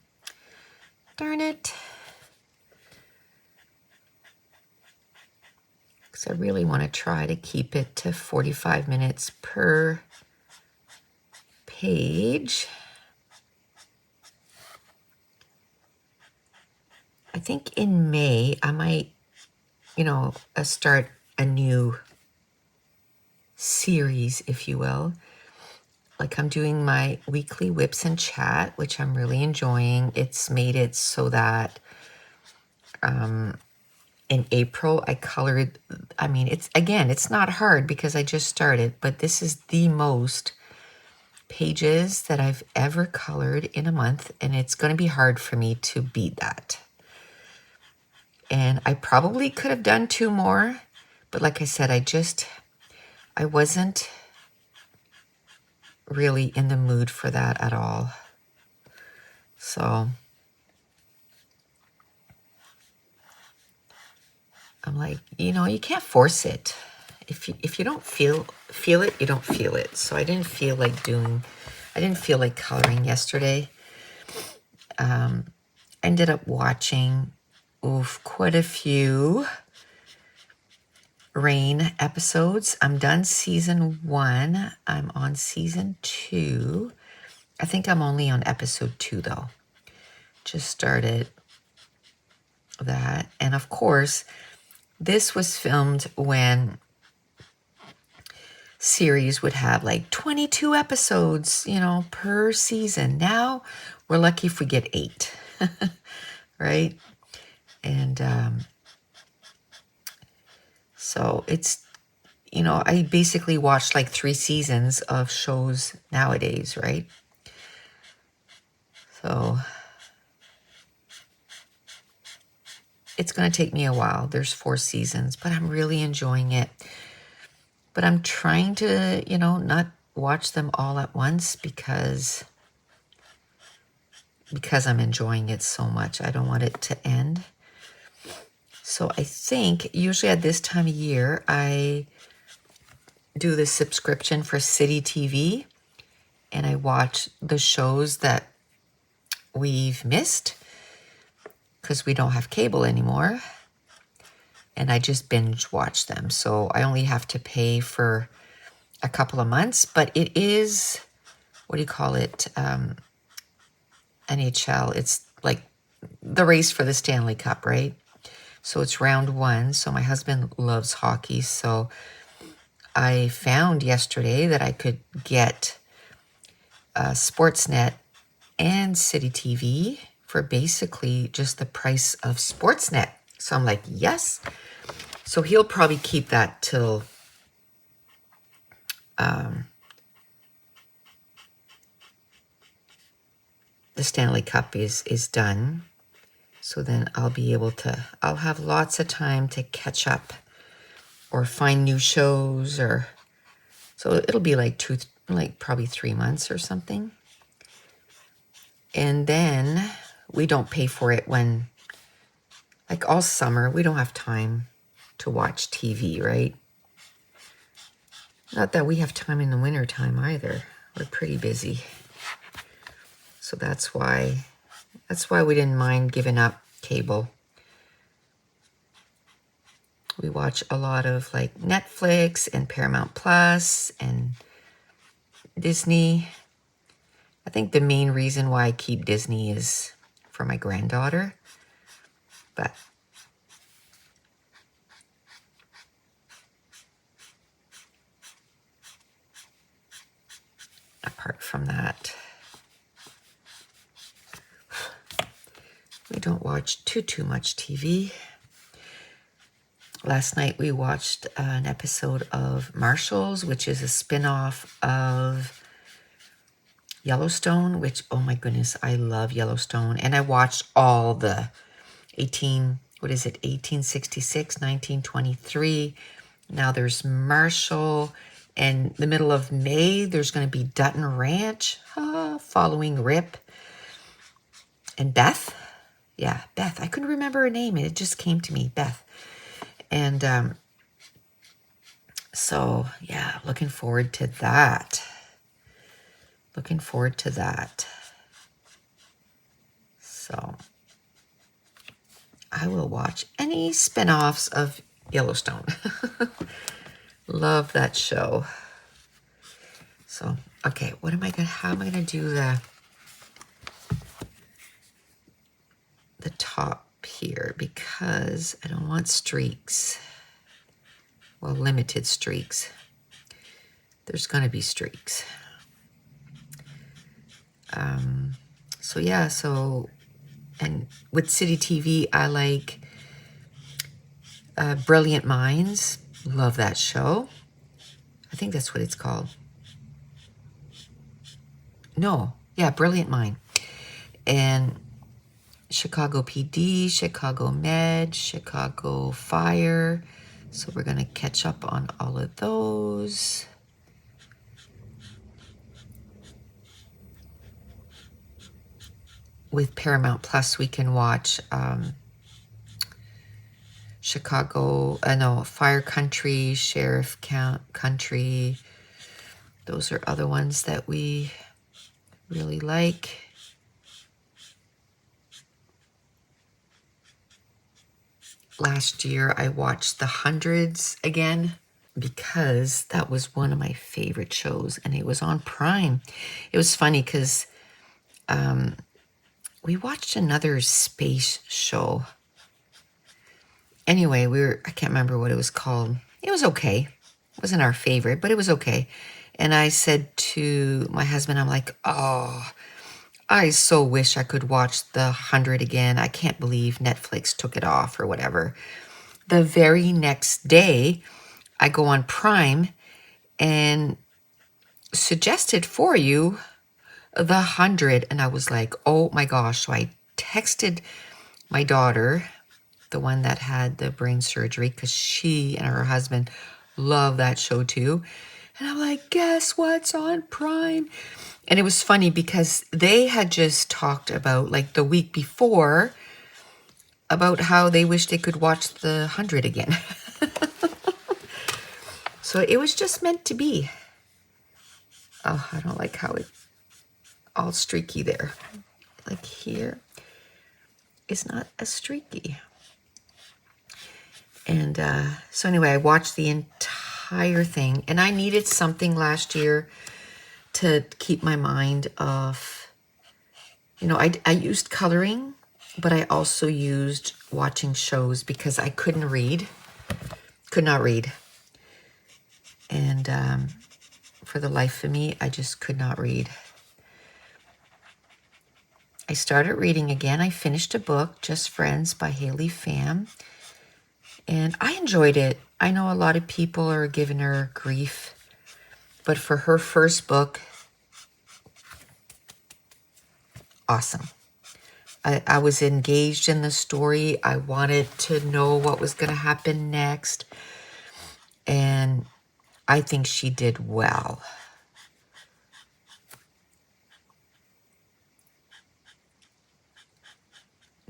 Darn it. Because I really want to try to keep it to 45 minutes per page. I think in May, I might, you know, start a new series, if you will. Like I'm doing my weekly WIPs and Chat, which I'm really enjoying. It's made it so that in April I colored, I mean, it's not hard because I just started, but this is the most pages that I've ever colored in a month, and it's going to be hard for me to beat that. And I probably could have done 2 more, but like I said, I wasn't really in the mood for that at all. So I'm like, you can't force it. If you don't feel it, you don't feel it. So I didn't feel like coloring yesterday. Ended up watching quite a few Rain episodes. I'm done season 1. I'm on season 2. I think I'm only on episode 2 though. Just started that. And of course, this was filmed when series would have like 22 episodes, per season. Now we're lucky if we get 8, right? And so it's, I basically watch like 3 seasons of shows nowadays, right? So it's going to take me a while. There's 4 seasons, but I'm really enjoying it. But I'm trying to, not watch them all at once because I'm enjoying it so much. I don't want it to end. So I think usually at this time of year, I do the subscription for City TV and I watch the shows that we've missed because we don't have cable anymore. And I just binge watch them. So I only have to pay for a couple of months, but it is, what do you call it? NHL. It's like the race for the Stanley Cup, right? So it's round 1. So my husband loves hockey. So I found yesterday that I could get Sportsnet and City TV for basically just the price of Sportsnet. So I'm like, yes. So he'll probably keep that till the Stanley Cup is done. So then I'll have lots of time to catch up or find new shows so it'll be like probably 3 months or something. And then we don't pay for it when, like all summer, we don't have time to watch TV, right? Not that we have time in the winter time either. We're pretty busy. So that's why we didn't mind giving up cable. We watch a lot of like Netflix and Paramount Plus and Disney. I think the main reason why I keep Disney is for my granddaughter. But apart from that, we don't watch too much TV. Last night we watched an episode of Marshalls, which is a spin-off of Yellowstone, which, oh my goodness, I love Yellowstone. And I watched all the 1866, 1923. Now there's Marshall. And the middle of May, there's going to be Dutton Ranch, following Rip and Beth. Yeah, Beth. I couldn't remember her name. It just came to me, Beth. And so, yeah, looking forward to that. So I will watch any spin-offs of Yellowstone. Love that show. So, okay, how am I gonna do the top here, because I don't want streaks. Well, limited streaks. There's gonna be streaks. So yeah, and with City TV, I like Brilliant Minds. Love that show. I think that's what it's called. No, yeah, Brilliant Mind. And Chicago PD, Chicago Med, Chicago Fire. So we're going to catch up on all of those. with Paramount Plus, we can watch Fire Country, Sheriff Country. Those are other ones that we really like. Last year, I watched The Hundreds again because that was one of my favorite shows, and it was on Prime. It was funny because we watched another space show. Anyway, I can't remember what it was called. It was okay. It wasn't our favorite, but it was okay. And I said to my husband, I'm like, oh, I so wish I could watch The 100 again. I can't believe Netflix took it off or whatever. The very next day, I go on Prime and suggested for you The 100. And I was like, oh my gosh. So I texted my daughter, the one that had the brain surgery, because she and her husband love that show too. And I'm like, guess what's on Prime? And it was funny because they had just talked about, like the week before, about how they wish they could watch The 100 again. So it was just meant to be. Oh, I don't like how it's all streaky there. Like here, it's not as streaky. And so anyway, I watched the entire thing. And I needed something last year to keep my mind off. You know, I used coloring, but I also used watching shows because I couldn't read. Could not read. And for the life of me, I just could not read. I started reading again. I finished a book, Just Friends by Haley Pham. And I enjoyed it. I know a lot of people are giving her grief. But for her first book, awesome. I was engaged in the story. I wanted to know what was going to happen next. And I think she did well.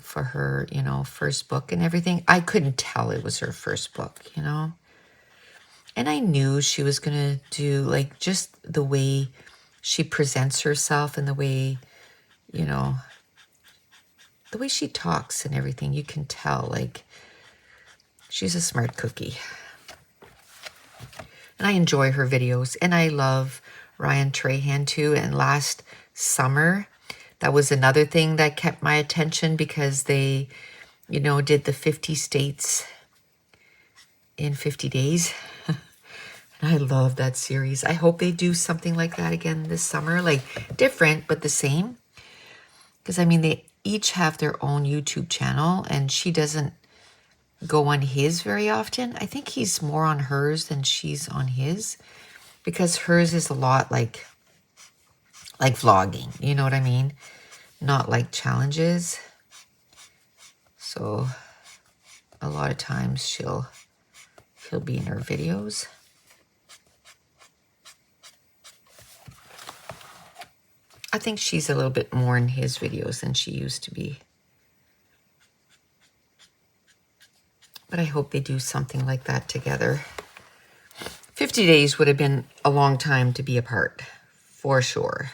For her, you know, first book and everything. I couldn't tell it was her first book, you know. And I knew she was going to do, like, just the way she presents herself and the way, you know, the way she talks and everything. You can tell, like, she's a smart cookie. And I enjoy her videos. And I love Ryan Trahan too. And last summer, that was another thing that kept my attention because they, you know, did the 50 states in 50 days. And I love that series. I hope they do something like that again this summer. Like different, but the same. Because, I mean, they each have their own YouTube channel. And she doesn't go on his very often. I think he's more on hers than she's on his. Because hers is a lot like vlogging. You know what I mean? Not like challenges. So a lot of times he'll be in her videos. I think she's a little bit more in his videos than she used to be. But I hope they do something like that together. 50 days would have been a long time to be apart, for sure.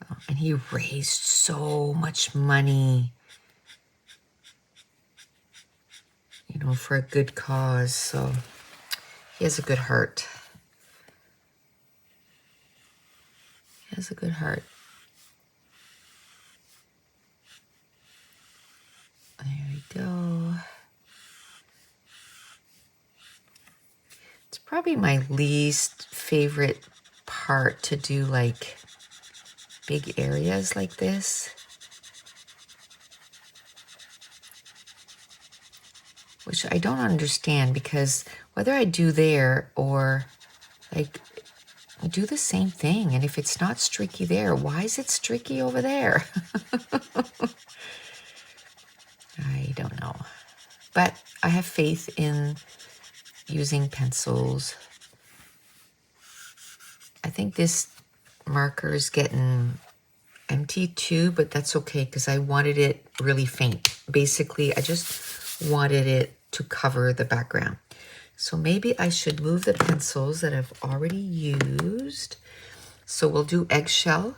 Oh, and he raised so much money, you know, for a good cause. So he has a good heart. He has a good heart. There we go. It's probably my least favorite part to do, like big areas like this. Which I don't understand, because whether I do there or like I do the same thing, and if it's not streaky there, why is it streaky over there? I don't know. But I have faith in using pencils. I think this marker is getting empty too, but that's okay because I wanted it really faint. Basically, I just wanted it to cover the background. So maybe I should move the pencils that I've already used. So we'll do eggshell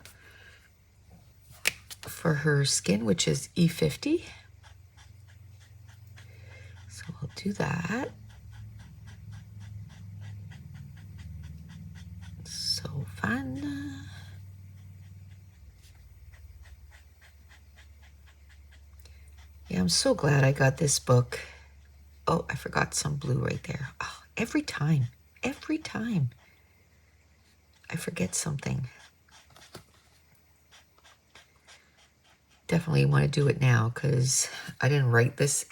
for her skin, which is E50. So we'll do that. So fun. Yeah, I'm so glad I got this book. Oh, I forgot some blue right there. Oh, every time I forget something. Definitely want to do it now because I didn't write this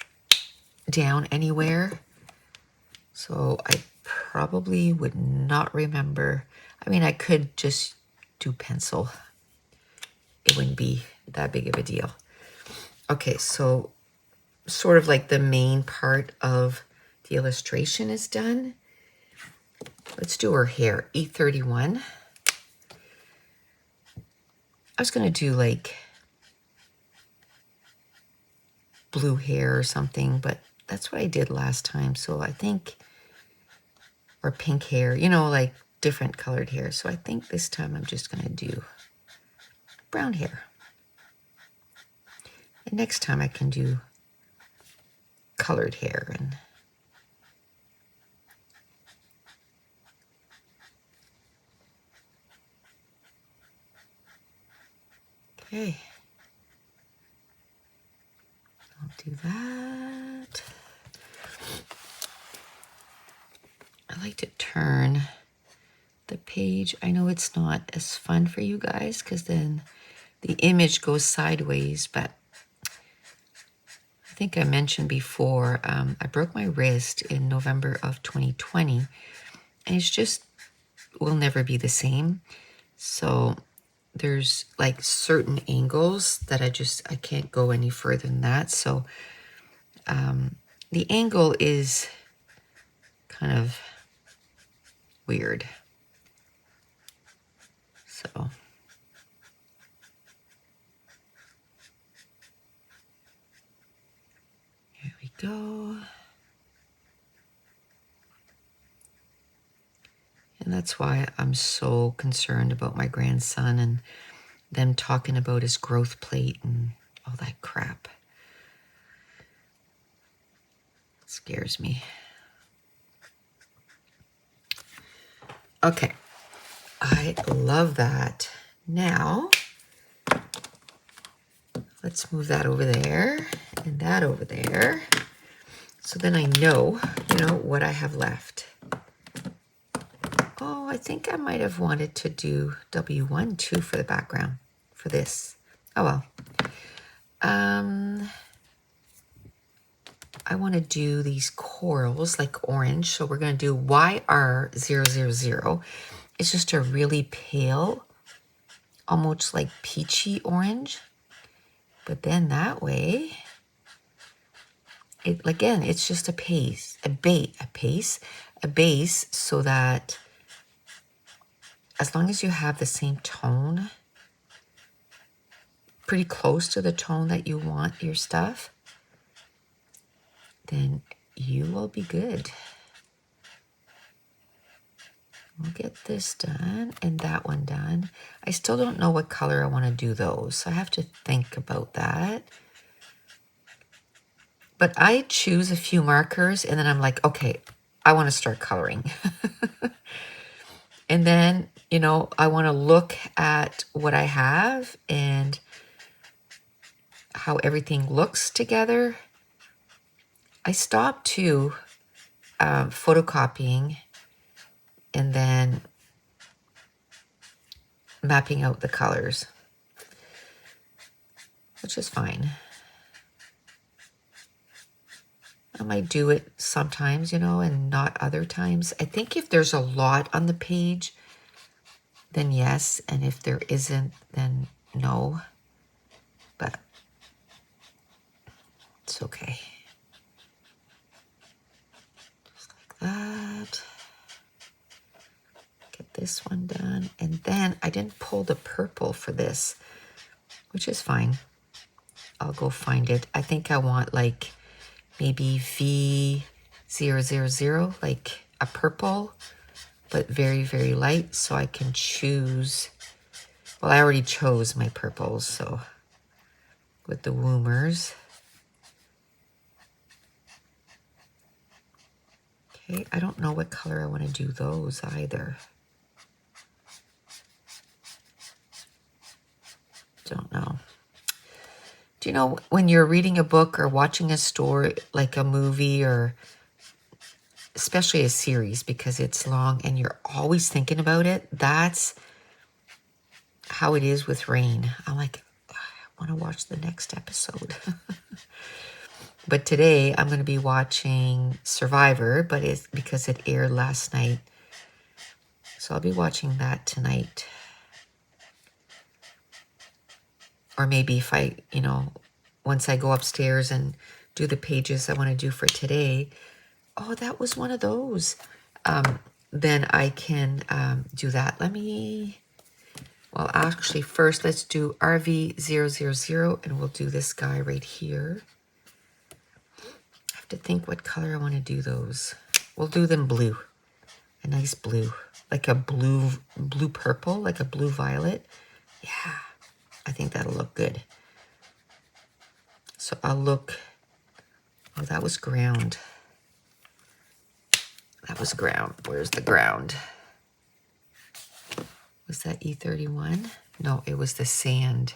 down anywhere. So I probably would not remember. I mean, I could just do pencil. It wouldn't be that big of a deal. Okay, so sort of like the main part of the illustration is done. Let's do her hair, E31. I was going to do like blue hair or something, but that's what I did last time. So I think, or pink hair, you know, like different colored hair. So I think this time I'm just going to do brown hair. And next time I can do colored hair. And okay, I'll do that. I like to turn the page. I know it's not as fun for you guys because then the image goes sideways, but I think I mentioned before, I broke my wrist in November of 2020, and it's just will never be the same. So there's like certain angles that I can't go any further than that. So the angle is kind of weird. So here we go. And that's why I'm so concerned about my grandson and them talking about his growth plate and all that crap. It scares me. Okay, I love that. Now, let's move that over there and that over there. So then I know, what I have left. Oh, I think I might have wanted to do W1 too for the background for this. Oh well. I want to do these corals like orange. So we're going to do YR000. It's just a really pale, almost like peachy orange. But then that way, it's just a base so that as long as you have the same tone, pretty close to the tone that you want your stuff, then you will be good. We'll get this done and that one done. I still don't know what color I want to do those, so I have to think about that. But I choose a few markers and then I'm like, okay, I want to start coloring. And then, I want to look at what I have and how everything looks together. I stopped too photocopying and then mapping out the colors, which is fine. I might do it sometimes, and not other times. I think if there's a lot on the page, then yes. And if there isn't, then no. But it's okay. Just like that. Get this one done. And then I didn't pull the purple for this, which is fine. I'll go find it. I think I want like maybe V000, like a purple, but very, very light, so I can choose. Well, I already chose my purples, so with the woomers. Okay, I don't know what color I want to do those either. Don't know. Do you know when you're reading a book or watching a story, like a movie, or especially a series because it's long and you're always thinking about it? That's how it is with Rain. I'm like, I want to watch the next episode. But today I'm going to be watching Survivor, but it's because it aired last night. So I'll be watching that tonight. Or maybe if I, once I go upstairs and do the pages I want to do for today, oh, that was one of those. Then I can do that. Well, actually, first let's do RV000, and we'll do this guy right here. I have to think what color I want to do those. We'll do them blue, a nice blue, like a blue purple, like a blue violet. Yeah, I think that'll look good. So I'll look, oh, that was ground. That was ground. Where's the ground? Was that E31? No, it was the sand.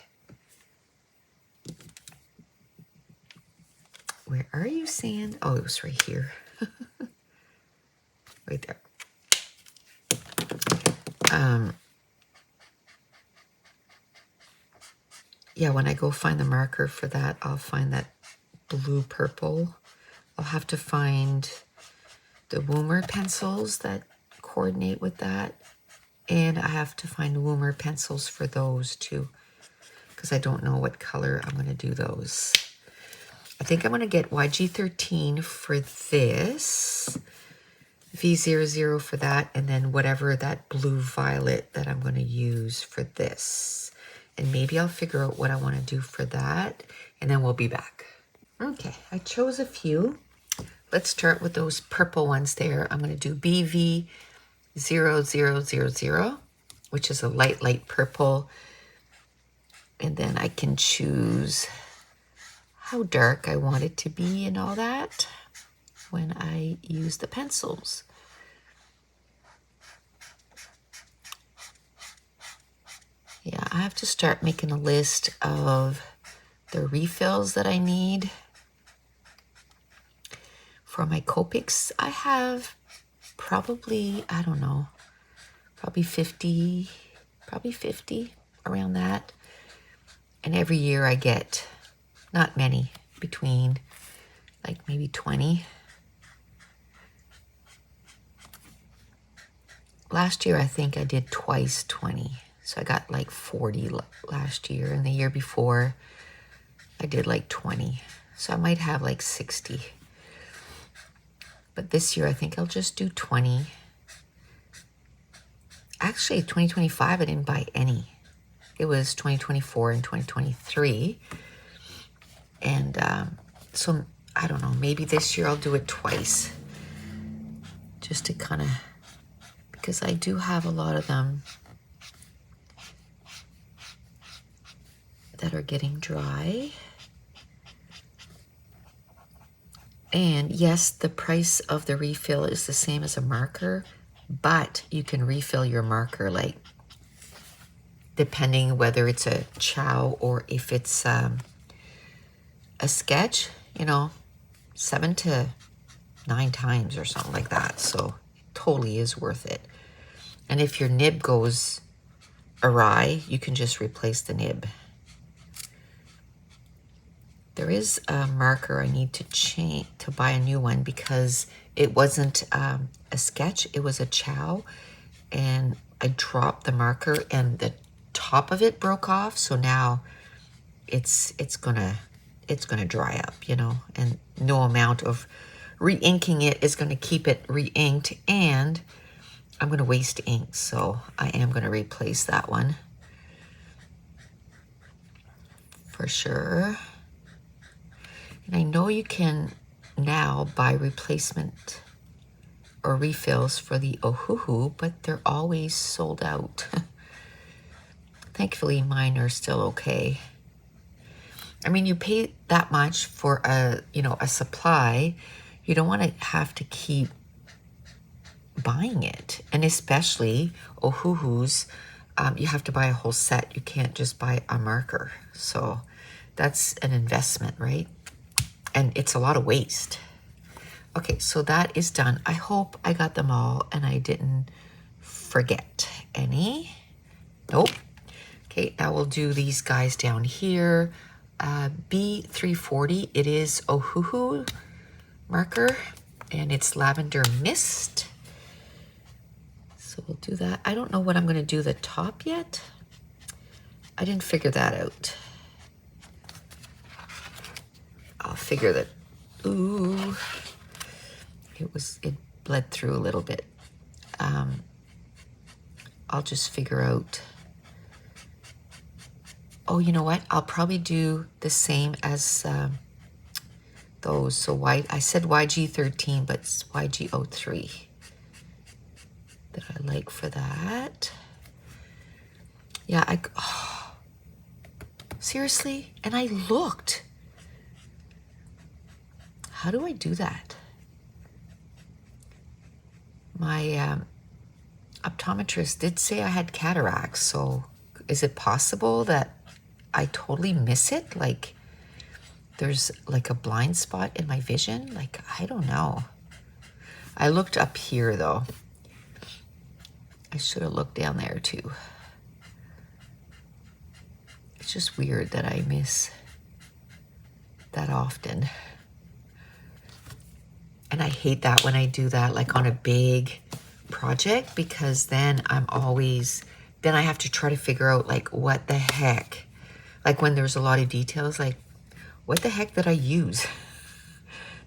Where are you, sand? Oh, it was right here. Right there. Yeah, when I go find the marker for that, I'll find that blue purple. I'll have to find the Woomer pencils that coordinate with that. And I have to find Woomer pencils for those too, because I don't know what color I'm going to do those. I think I'm going to get YG13 for this, V00 for that, and then whatever that blue violet that I'm going to use for this. And maybe I'll figure out what I want to do for that, and then we'll be back. Okay, I chose a few. Let's start with those purple ones there. I'm going to do BV0000, which is a light purple. And then I can choose how dark I want it to be and all that when I use the pencils. Yeah, I have to start making a list of the refills that I need for my Copics. I have probably, I don't know, probably 50, around that. And every year I get, not many, between like maybe 20. Last year I think I did twice 20. So I got like 40 last year, and the year before I did like 20. So I might have like 60. But this year I think I'll just do 20. Actually, 2025 I didn't buy any. It was 2024 and 2023. And so I don't know, maybe this year I'll do it twice. Just to kind of, because I do have a lot of them that are getting dry. And yes, the price of the refill is the same as a marker, but you can refill your marker like depending whether it's a chow or if it's a sketch, 7 to 9 times or something like that. So it totally is worth it. And if your nib goes awry, you can just replace the nib. There is a marker I need to change, to buy a new one, because it wasn't a sketch, it was a chow, and I dropped the marker and the top of it broke off. So now it's gonna dry up, and no amount of re-inking it is gonna keep it re-inked. And I'm going to waste ink, so I am going to replace that one for sure. And I know you can now buy replacement or refills for the Ohuhu, but they're always sold out. Thankfully, mine are still okay. I mean, you pay that much for a, you know, a supply. You don't want to have to keep buying it. And especially Ohuhus, you have to buy a whole set. You can't just buy a marker. So that's an investment, right? And it's a lot of waste. Okay, so that is done. I hope I got them all and I didn't forget any. Nope. Okay, now we'll do these guys down here. B340, it is Ohuhu marker and it's Lavender Mist. So we'll do that. I don't know what I'm going to do the top yet. I didn't figure that out. I'll figure that. Ooh, it bled through a little bit. I'll just figure out. Oh, you know what? I'll probably do the same as those. So I said YG13, but it's YG03 that I like for that. Yeah, seriously? And I looked. How do I do that? My optometrist did say I had cataracts, so is it possible that I totally miss it? Like there's like a blind spot in my vision? Like, I don't know. I looked up here though. I should have looked down there too. It's just weird that I miss that often. And I hate that when I do that like on a big project, because then then I have to try to figure out like what the heck, like when there's a lot of details, like what the heck did I use?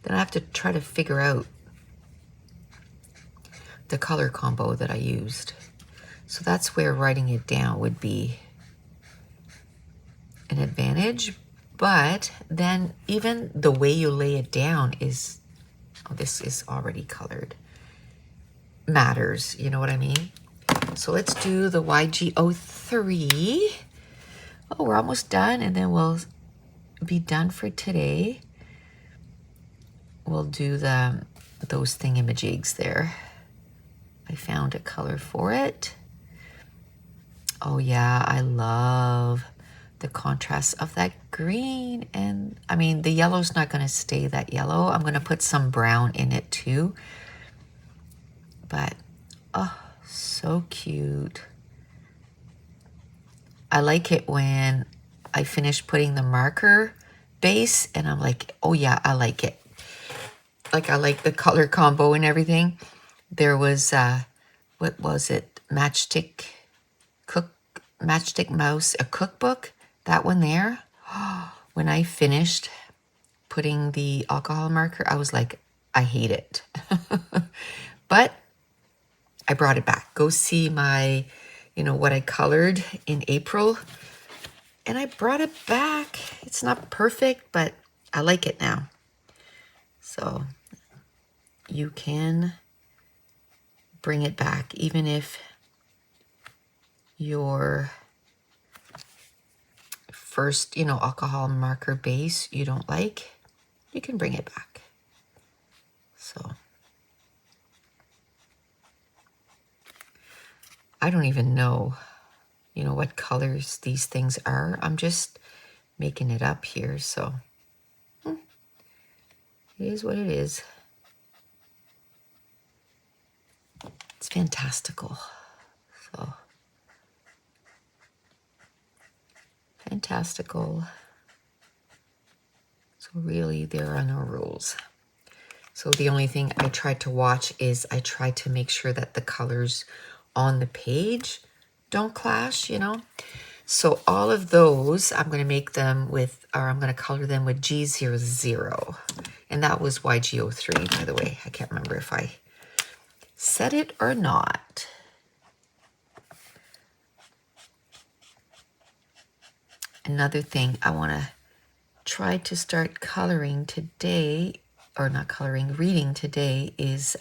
Then I have to try to figure out the color combo that I used. So that's where writing it down would be an advantage. But then even the way you lay it down is, oh, this is already colored, matters, you know what I mean? So let's do the YG03. Oh, we're almost done, and then we'll be done for today. We'll do those thingamajigs there. I found a color for it. Oh yeah, I love the contrast of that green. And I mean, the yellow's not going to stay that yellow. I'm going to put some brown in it too. But, oh, so cute. I like it when I finish putting the marker base and I'm like, oh yeah, I like it. Like I like the color combo and everything. There was, what was it? Matchstick Mouse, a cookbook. That one there. When I finished putting the alcohol marker, I was like, I hate it. But I brought it back. Go see my, you know, what I colored in April. And I brought it back. It's not perfect, but I like it now. So you can bring it back, even if your first, you know, alcohol marker base you don't like, you can bring it back. So I don't even know, you know, what colors these things are. I'm just making it up here, so it is what it is. It's fantastical. So fantastical. So really, there are no rules. So the only thing I tried to watch is I tried to make sure that the colors on the page don't clash, you know. So all of those, I'm going to make them with, or I'm going to color them with G00. And that was YG03, by the way. I can't remember if I said it or not. another thing I want to try to start coloring today, or not coloring, reading today is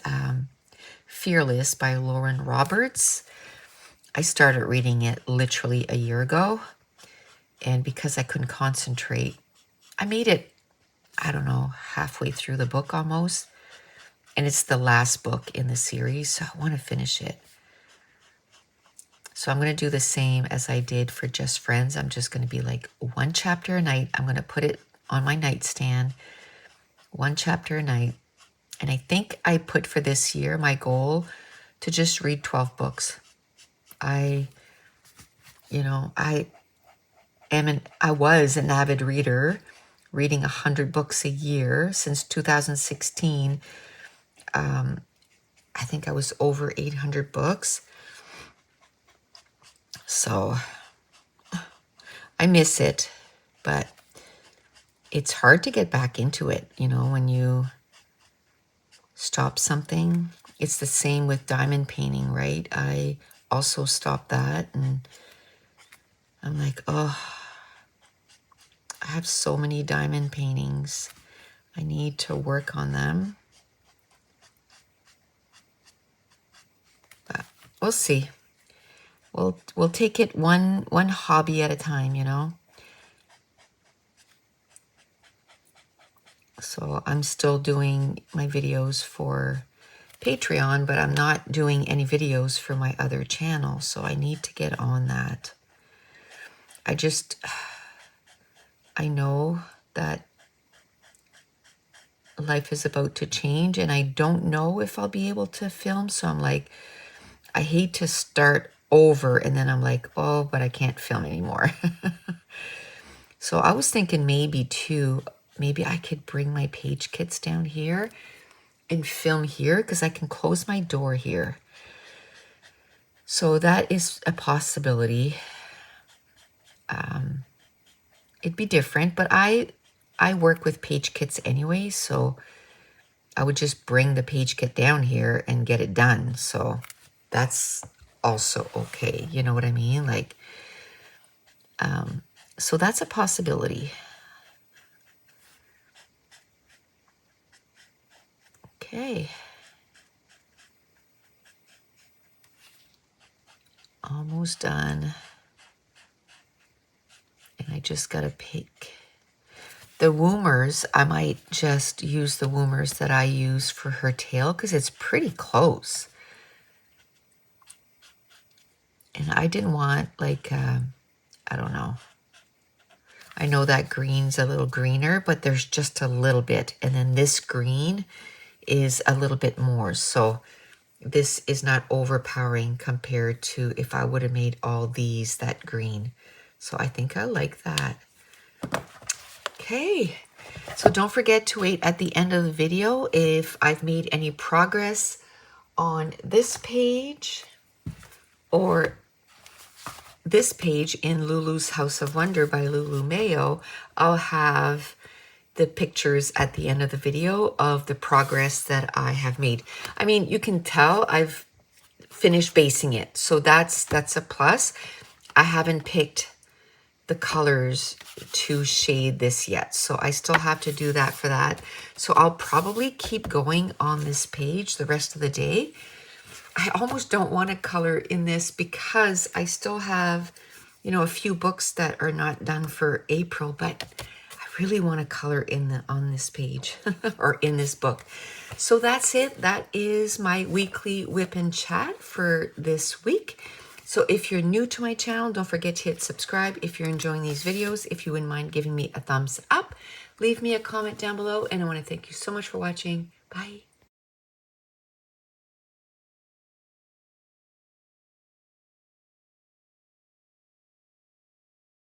Fearless by Lauren Roberts. I started reading it literally a year ago, and because I couldn't concentrate, I made it, I don't know, halfway through the book almost, and it's the last book in the series, so I want to finish it. So I'm going to do the same as I did for Just Friends. I'm just going to be like one chapter a night. I'm going to put it on my nightstand, one chapter a night. And I think I put for this year my goal to just read 12 books. I was an avid reader, reading 100 books a year since 2016. I think I was over 800 books. So I miss it, but it's hard to get back into it, when you stop something. It's the same with diamond painting, right? I also stopped that, and I'm like, oh, I have so many diamond paintings. I need to work on them. But we'll see. We'll take it one hobby at a time, So I'm still doing my videos for Patreon, but I'm not doing any videos for my other channel, so I need to get on that. I know that life is about to change, and I don't know if I'll be able to film, so I'm like, I hate to start over, and then I'm like, oh, but I can't film anymore. So I was thinking maybe I could bring my page kits down here and film here, because I can close my door here. So that is a possibility. It'd be different, but I work with page kits anyway, so I would just bring the page kit down here and get it done. So that's also okay. You know what I mean? Like, so that's a possibility. Okay. Almost done. And I just got to pick the woomers. I might just use the woomers that I use for her tail, because it's pretty close. And I didn't want, like, I don't know. I know that green's a little greener, but there's just a little bit. And then this green is a little bit more. So this is not overpowering compared to if I would have made all these that green. So I think I like that. Okay. So don't forget to wait at the end of the video if I've made any progress on this page or this page in Lulu's House of Wonder by Lulu Mayo. I'll have the pictures at the end of the video of the progress that I have made. I mean, you can tell I've finished basing it, so that's a plus. I haven't picked the colors to shade this yet, so I still have to do that for that. So I'll probably keep going on this page the rest of the day. I almost don't want to color in this because I still have, a few books that are not done for April, but I really want to color on this page or in this book. So that's it. That is my weekly WIP and Chat for this week. So if you're new to my channel, don't forget to hit subscribe. If you're enjoying these videos, if you wouldn't mind giving me a thumbs up, leave me a comment down below. And I want to thank you so much for watching. Bye.